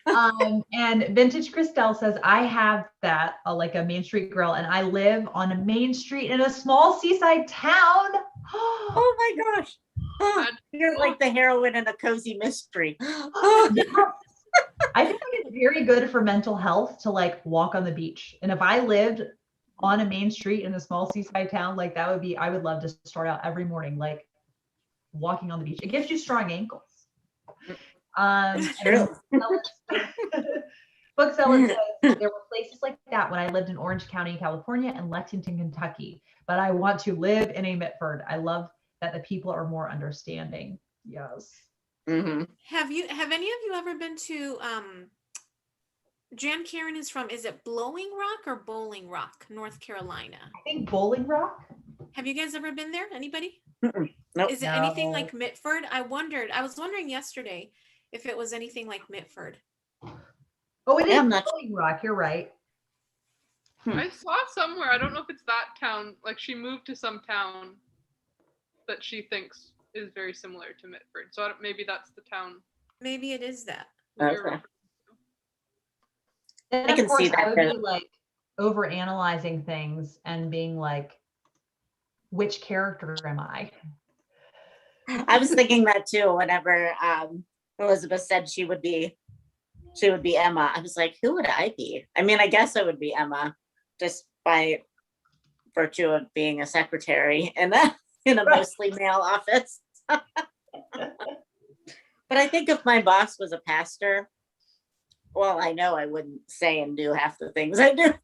And Vintage Christelle says, I have that, like a Main Street grill, and I live on a main street in a small seaside town. Oh my gosh. Oh, you're like the heroine in a cozy mystery. Yeah. I think it's very good for mental health to like walk on the beach. And if I lived on a main street in a small seaside town, like that would be, I would love to start out every morning, like walking on the beach. It gives you strong ankles. True. Bookseller says there were places like that when I lived in Orange County, California, and Lexington, Kentucky. But I want to live in a Mitford. I love that the people are more understanding. Yes. Mm-hmm. Have any of you ever been to Jan Karen is from, is it Blowing Rock or Bowling Rock, North Carolina? I think Bowling Rock. Have you guys ever been there? Anybody? Nope. Is it anything like Mitford? I was wondering yesterday if it was anything like Mitford. Oh, it is I'm not Bowling Rock. You're right. I saw somewhere, I don't know if it's that town, like she moved to some town that she thinks is very similar to Mitford. So maybe that's the town. Maybe it is that. that you're Okay. referencing And I of can course, see that I would too. be like over analyzing things and being like, which character am I? I was thinking that too whenever Elizabeth said she would be Emma. I was like, who would I be? I mean, I guess I would be Emma just by virtue of being a secretary in a mostly male office. But I think if my boss was a pastor, well, I know I wouldn't say and do half the things I do.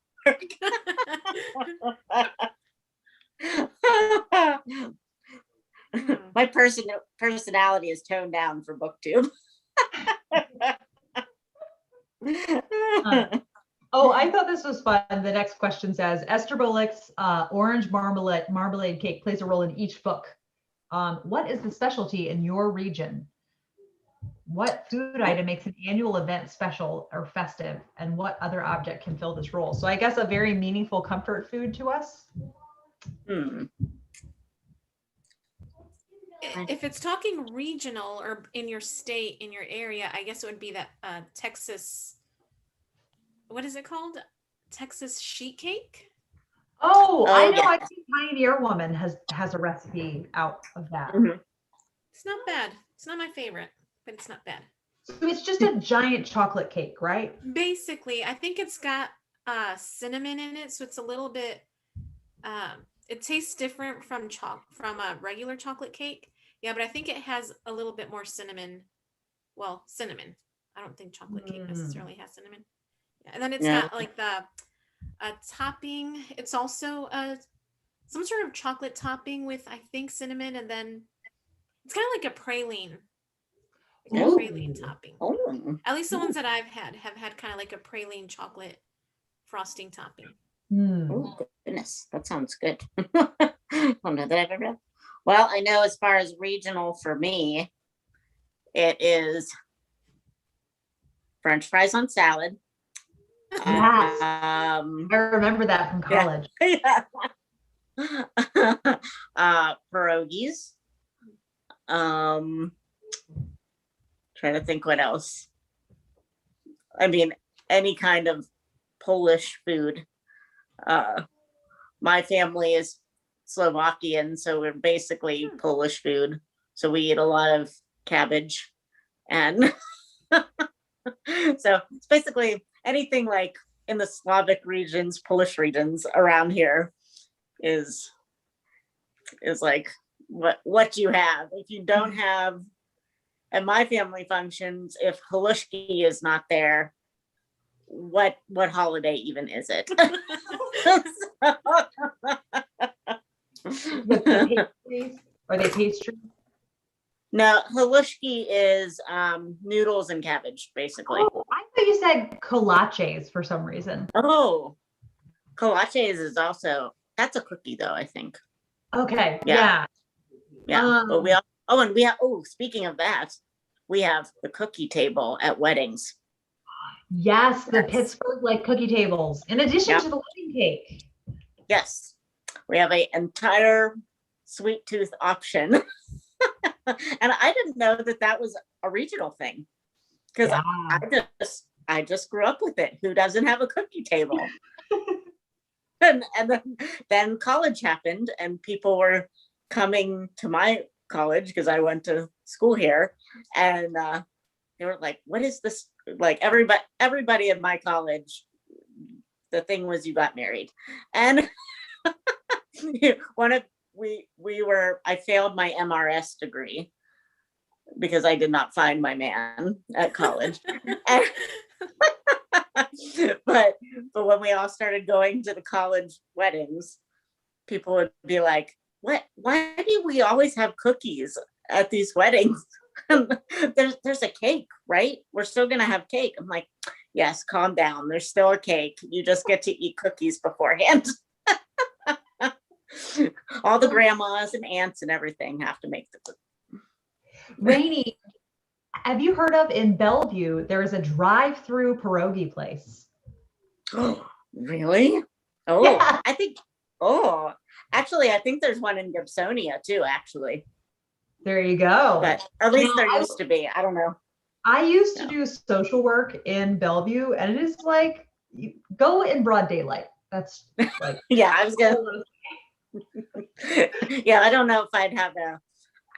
My personality is toned down for BookTube. Oh, I thought this was fun. The next question says, Esther Bullock's orange marmalade cake plays a role in each book. What is the specialty in your region? What food item makes an annual event special or festive? And what other object can fill this role? So I guess a very meaningful comfort food to us. If it's talking regional or in your state, in your area, I guess it would be that Texas, what is it called? Texas sheet cake? Oh, I know. Yeah. I think Pioneer Woman has a recipe out of that. Mhm. It's not bad. It's not my favorite, but it's not bad. So it's just a giant chocolate cake, right? Basically, I think it's got cinnamon in it, so it's a little bit it tastes different from a regular chocolate cake. Yeah, but I think it has a little bit more cinnamon. Well, cinnamon. I don't think chocolate cake necessarily has cinnamon. Yeah, and then it's got like the topping. It's also some sort of chocolate topping with, I think, cinnamon, and then it's kind of like a praline. Like a praline topping. Oh. At least the ones that I've had have had kind of like a praline chocolate frosting topping. Oh, goodness. That sounds good. I don't know that I've ever had. Well, I know as far as regional for me, it is French fries on salad. Yes. I remember that from college. Yeah. Pierogies. Trying to think what else. I mean, any kind of Polish food. My family is Slovakian, so we're basically Polish food. So we eat a lot of cabbage, and so it's basically anything like in the Slavic regions, Polish regions around here is like what you have. If you don't have, at my family functions, if halushki is not there, what holiday even is it? Are they pastry? No, halushki is noodles and cabbage, basically. Oh, I thought you said kolaches for some reason. Oh, kolaches is also, that's a cookie though, I think. Okay, Yeah. Yeah. But we Um, all, and we have, oh, speaking of that, we have the cookie table at weddings. yes, the Yes. Pittsburgh like cookie tables, in addition Yep. to the wedding cake. Yes. We have an entire sweet tooth option. And I didn't know that that was a regional thing, because Yeah. I just grew up with it. Who doesn't have a cookie table? and then college happened, and people were coming to my college because I went to school here, and they were like, "What is this?" Like everybody in my college, the thing was you got married, and one of I failed my MRS degree because I did not find my man at college. but when we all started going to the college weddings, people would be like, "What? Why do we always have cookies at these weddings? There's a cake, right? We're still gonna have cake." I'm like, "Yes, calm down. There's still a cake. You just get to eat cookies beforehand." All the grandmas and aunts and everything have to make the cookies. Rainey, have you heard of in Bellevue, there is a drive-through pierogi place? Oh, really? Oh, Yeah. Actually, I think there's one in Gibsonia too, actually. There you go. But at least Now, there used to be. I don't know. I used to do social work in Bellevue, and it is like, you go in broad daylight. That's like, Yeah, I was gonna. Yeah, I don't know if I'd have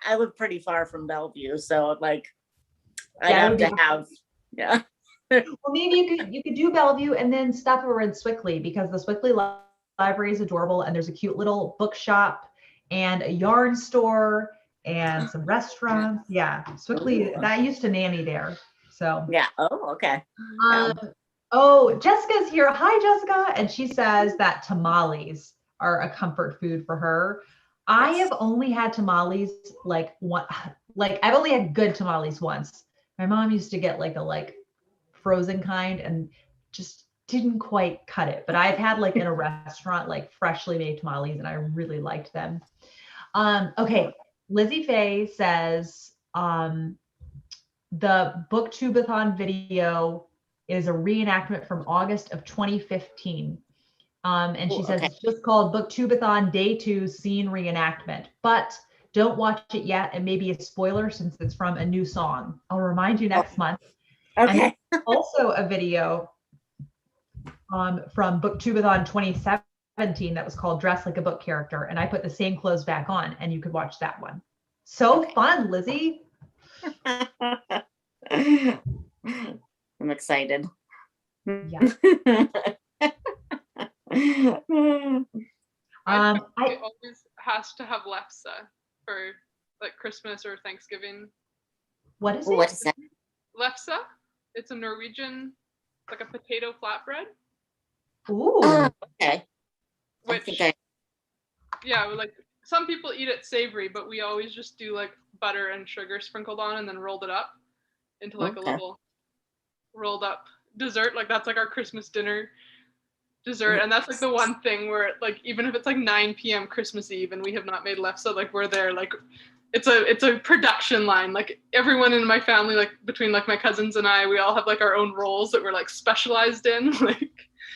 I live pretty far from Bellevue, so like I'd Yeah, it have would to be- have, yeah. well, maybe you could do Bellevue and then stop over in Swickley, because the Swickley library is adorable, and there's a cute little bookshop and a yarn store and some restaurants. Yeah, Swickley, Ooh. that used to nanny there. So Yeah. Oh, okay. Yeah. oh, Jessica's here. Hi, Jessica. And she says that tamales are a comfort food for her. I Yes. have only had tamales like I've only had good tamales once. My mom used to get like a frozen kind and just didn't quite cut it. But I've had like in a restaurant like freshly made tamales, and I really liked them. Okay, Lizzie Faye says the booktubeathon video is a reenactment from August of 2015. And she Ooh, says okay. it's just called Booktubeathon Day 2 Scene Reenactment. But don't watch it yet. It may be a spoiler since it's from a new song. I'll remind you next month. Okay. And also a video from Booktubeathon 2017 that was called Dress Like a Book Character. And I put the same clothes back on, and you could watch that one. So fun, Lizzie. I'm excited. Yeah. I think it always has to have lefse for like Christmas or Thanksgiving. What is Ooh, it? what is that? Lefse, it's a Norwegian, like a potato flatbread. Ooh. Oh, okay. Which, yeah, like some people eat it savory, but we always just do like butter and sugar sprinkled on and then rolled it up into like a little rolled up dessert. Like that's like our Christmas dinner dessert. And that's like the one thing where like even if it's like 9 p.m. Christmas Eve and we have not made lefse, like we're there, like it's a production line. Like everyone in my family, like between like my cousins and I, we all have like our own roles that we're like specialized in.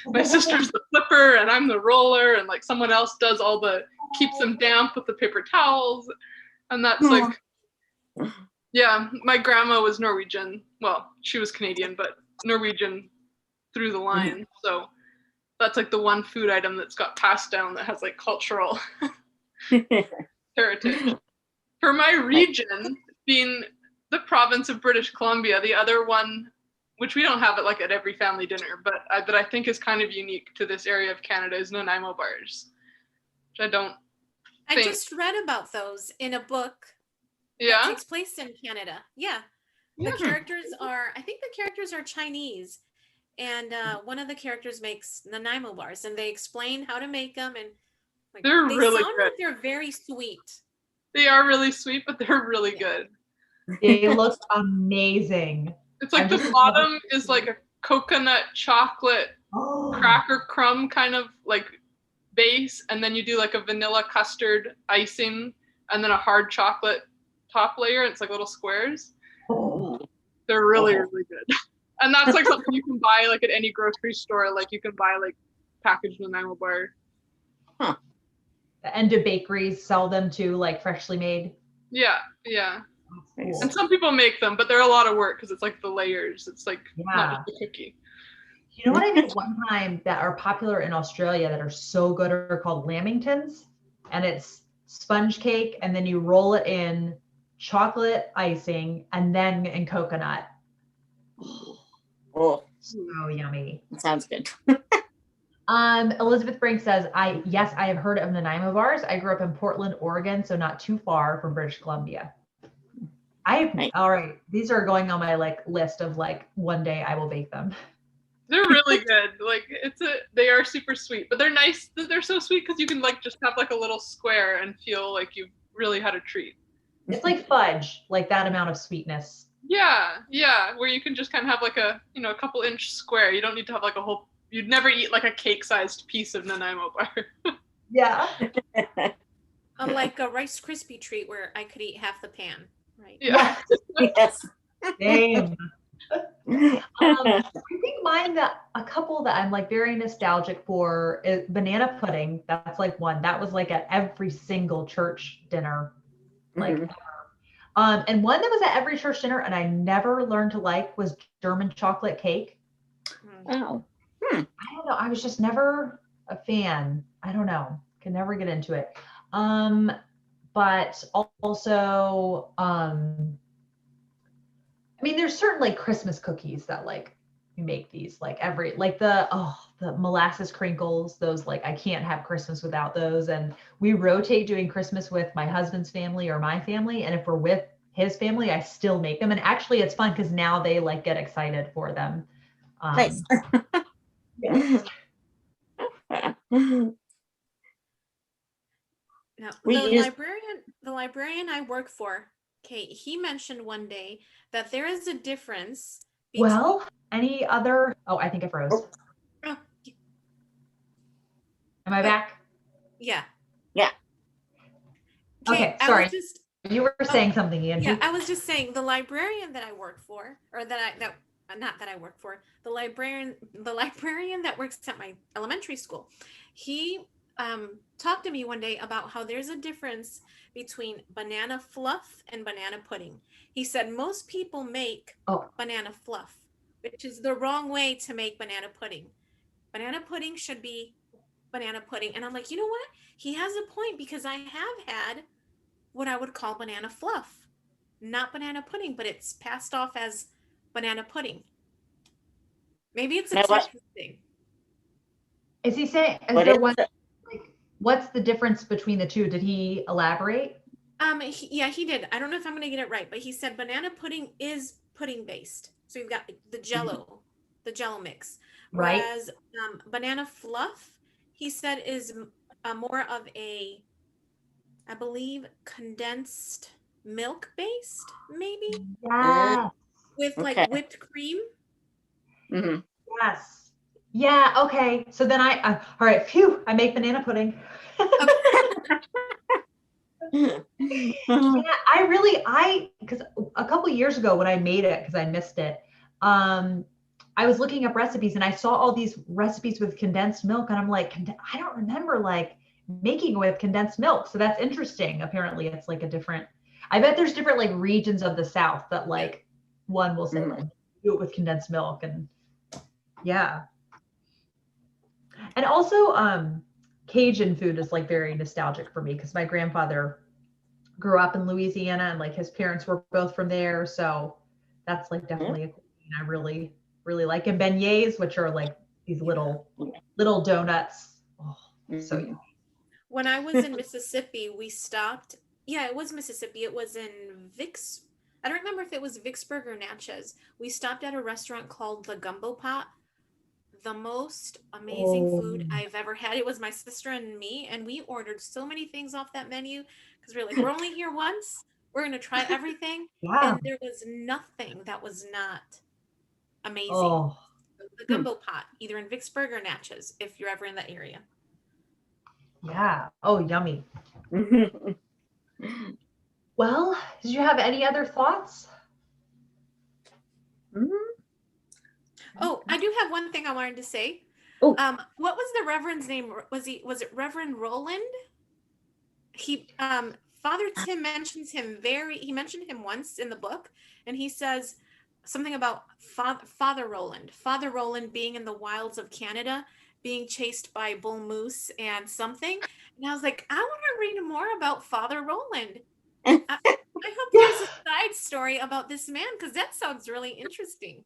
Like my sister's the flipper and I'm the roller, and like someone else does all the keeps them damp with the paper towels. And that's like, yeah, my grandma was Norwegian. Well, she was Canadian, but Norwegian through the line. So that's like the one food item that's got passed down that has like cultural heritage. For my region, being the province of British Columbia, the other one, which we don't have it like at every family dinner, but that I think is kind of unique to this area of Canada, is Nanaimo bars, which I just read about those in a book. Yeah, that takes place in Canada. Yeah, the characters are. I think the characters are Chinese, and one of the characters makes Nanaimo bars, and they explain how to make them, and like, they're they really sound good. like they're very sweet. They are really sweet, but they're really good. They look amazing. It's like I'm the just- bottom is like a coconut chocolate Oh. cracker crumb kind of like base, and then you do like a vanilla custard icing and then a hard chocolate top layer. It's like little squares. Oh. They're really, really good. And that's like something you can buy like at any grocery store. Like you can buy like packaged Nanaimo bar. And do bakeries sell them too, like freshly made? Yeah, yeah. Cool. And some people make them, but they're a lot of work because it's like the layers. It's like not just a cookie. You know what I made one time that are popular in Australia that are so good are called lamingtons, and it's sponge cake, and then you roll it in chocolate icing and then in coconut. Oh, So yummy. that sounds good. Elizabeth Brink says, yes, I have heard of Nanaimo bars. I grew up in Portland, Oregon, so not too far from British Columbia. All right. These are going on my like list of like one day I will bake them. They're really good. Like they are super sweet, but they're nice. They're so sweet because you can like just have like a little square and feel like you've really had a treat. It's like fudge, like that amount of sweetness. Yeah, where you can just kind of have like a a couple inch square. You don't need to have like a whole. You'd never eat like a cake-sized piece of Nanaimo bar. Yeah. Unlike a Rice Krispie treat where I could eat half the pan, right? Yeah. Yes. Same. I think mine a couple that I'm like very nostalgic for is banana pudding. That's like one that was like at every single church dinner, like ever. And one that was at every church dinner and I never learned to like was German chocolate cake. Oh. I don't know. I was just never a fan. I don't know. Can never get into it. But also, I mean, there's certain like Christmas cookies that like we make these like the molasses crinkles, those like I can't have Christmas without those. And we rotate doing Christmas with my husband's family or my family. And if we're with his family, I still make them. And actually it's fun because now they like get excited for them. Nice. Yes. Now, We the librarian I work for, Kate, he mentioned one day that there is a difference. Well, any other? Oh, I think I froze. Oh, Am I back? yeah. Yeah. Okay, I sorry. was just, You were saying something, Angie. yeah, I was just saying the librarian that I work for, or not that I work for, the librarian that works at my elementary school, he talked to me one day about how there's a difference between banana fluff and banana pudding. He said most people make banana fluff, which is the wrong way to make banana pudding. Banana pudding should be banana pudding. And I'm like, you know what? He has a point because I have had what I would call banana fluff, not banana pudding, but it's passed off as banana pudding. Maybe it's a texture thing. Is he saying, what's the difference between the two? Did he elaborate? He did. I don't know if I'm going to get it right, but he said banana pudding is pudding based. So you've got the jello mix. Right. Whereas banana fluff, he said, is more of a, I believe, condensed milk based, maybe? Yeah. With like whipped cream. Mm-hmm. Yes. Yeah. Okay. So then all right. Phew. I make banana pudding. Yeah, because a couple years ago when I made it, because I missed it, I was looking up recipes and I saw all these recipes with condensed milk and I'm like, I don't remember like making with condensed milk. So that's interesting. Apparently it's like I bet there's different like regions of the South that like one will say like do it with condensed milk and yeah. And also Cajun food is like very nostalgic for me because my grandfather grew up in Louisiana and like his parents were both from there. So that's like definitely a cuisine I really, really like. And beignets, which are like these little donuts. Oh, so yummy. When I was in Mississippi, we stopped. Yeah, it was Mississippi. It was in I don't remember if it was Vicksburg or Natchez. We stopped at a restaurant called the Gumbo Pot. the most amazing food I've ever had. It was my sister and me, and we ordered so many things off that menu because we were like, we're only here once. We're going to try everything. Yeah. And there was nothing that was not amazing. Oh, The gumbo pot, either in Vicksburg or Natchez, if you're ever in that area. yeah. Oh, yummy. Well, did you have any other thoughts? Oh, I do have one thing I wanted to say. Oh. What was the Reverend's name? Was it Reverend Roland? He Father Tim mentions him he mentioned him once in the book, and he says something about Father Roland being in the wilds of Canada, being chased by bull moose and something. And I was like, I want to read more about Father Roland. I hope there's a side story about this man, because that sounds really interesting.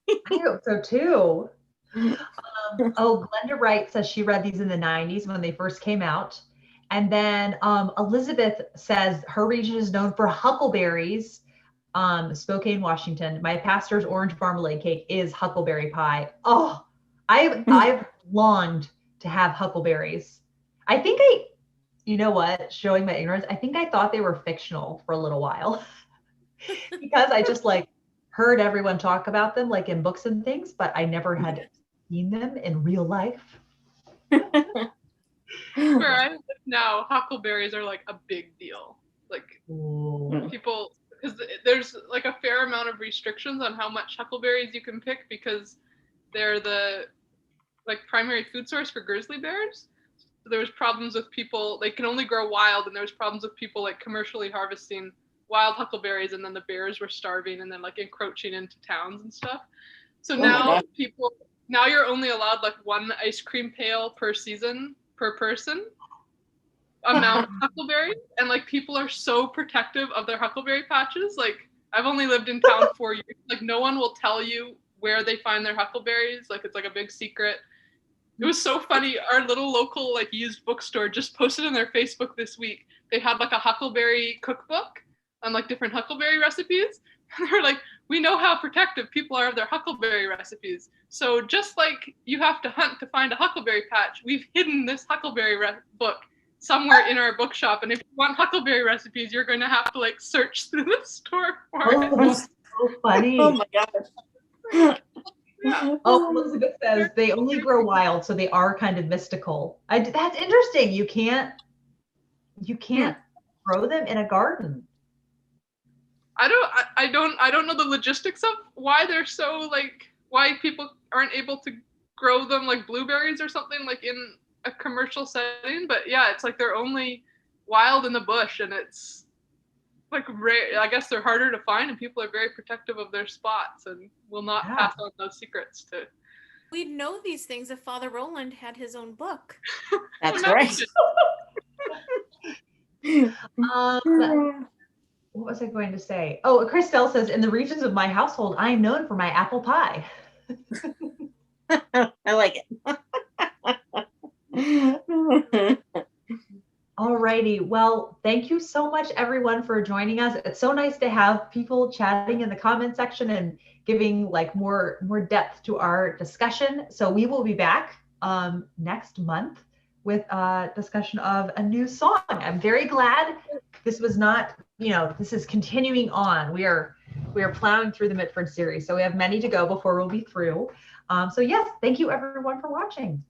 I hope so too. Glenda Wright says she read these in the 90s when they first came out. And then Elizabeth says her region is known for huckleberries. Spokane, Washington. My pastor's orange marmalade cake is huckleberry pie. Oh, I've longed to have huckleberries. I think you know what, showing my ignorance, I think I thought they were fictional for a little while because I just like heard everyone talk about them like in books and things, but I never had seen them in real life. Where I live now, huckleberries are like a big deal. Like people, because there's like a fair amount of restrictions on how much huckleberries you can pick because they're the like primary food source for grizzly bears. So there was problems with people, they can only grow wild, and there was problems with people like commercially harvesting wild huckleberries, and then the bears were starving and then like encroaching into towns and stuff. So now now you're only allowed like one ice cream pail per season per person amount of huckleberries, and like people are so protective of their huckleberry patches. Like I've only lived in town 4 years. Like no one will tell you where they find their huckleberries. Like it's like a big secret. It was so funny. Our little local like used bookstore just posted on their Facebook this week. They had like a huckleberry cookbook on like different huckleberry recipes. And they were like, we know how protective people are of their huckleberry recipes. So just like you have to hunt to find a huckleberry patch, we've hidden this huckleberry book somewhere in our bookshop. And if you want huckleberry recipes, you're going to have to like search through the store for it. That's so funny. Oh my gosh. Yeah. Oh, Elizabeth says they only grow wild, so they are kind of mystical. That's interesting. You can't grow them in a garden. I don't know the logistics of why they're so like why people aren't able to grow them like blueberries or something like in a commercial setting, but yeah, it's like they're only wild in the bush, and it's like rare. I guess they're harder to find, and people are very protective of their spots and will not pass on those secrets to. We'd know these things if Father Roland had his own book. That's right. What was I going to say? Oh, Christelle says, in the regions of my household, I am known for my apple pie. I like it. All righty. Well, thank you so much, everyone, for joining us. It's so nice to have people chatting in the comment section and giving like more depth to our discussion. So we will be back next month with a discussion of a new song. I'm very glad this was not, this is continuing on. We are plowing through the Mitford series. So we have many to go before we'll be through. So yes, thank you everyone for watching.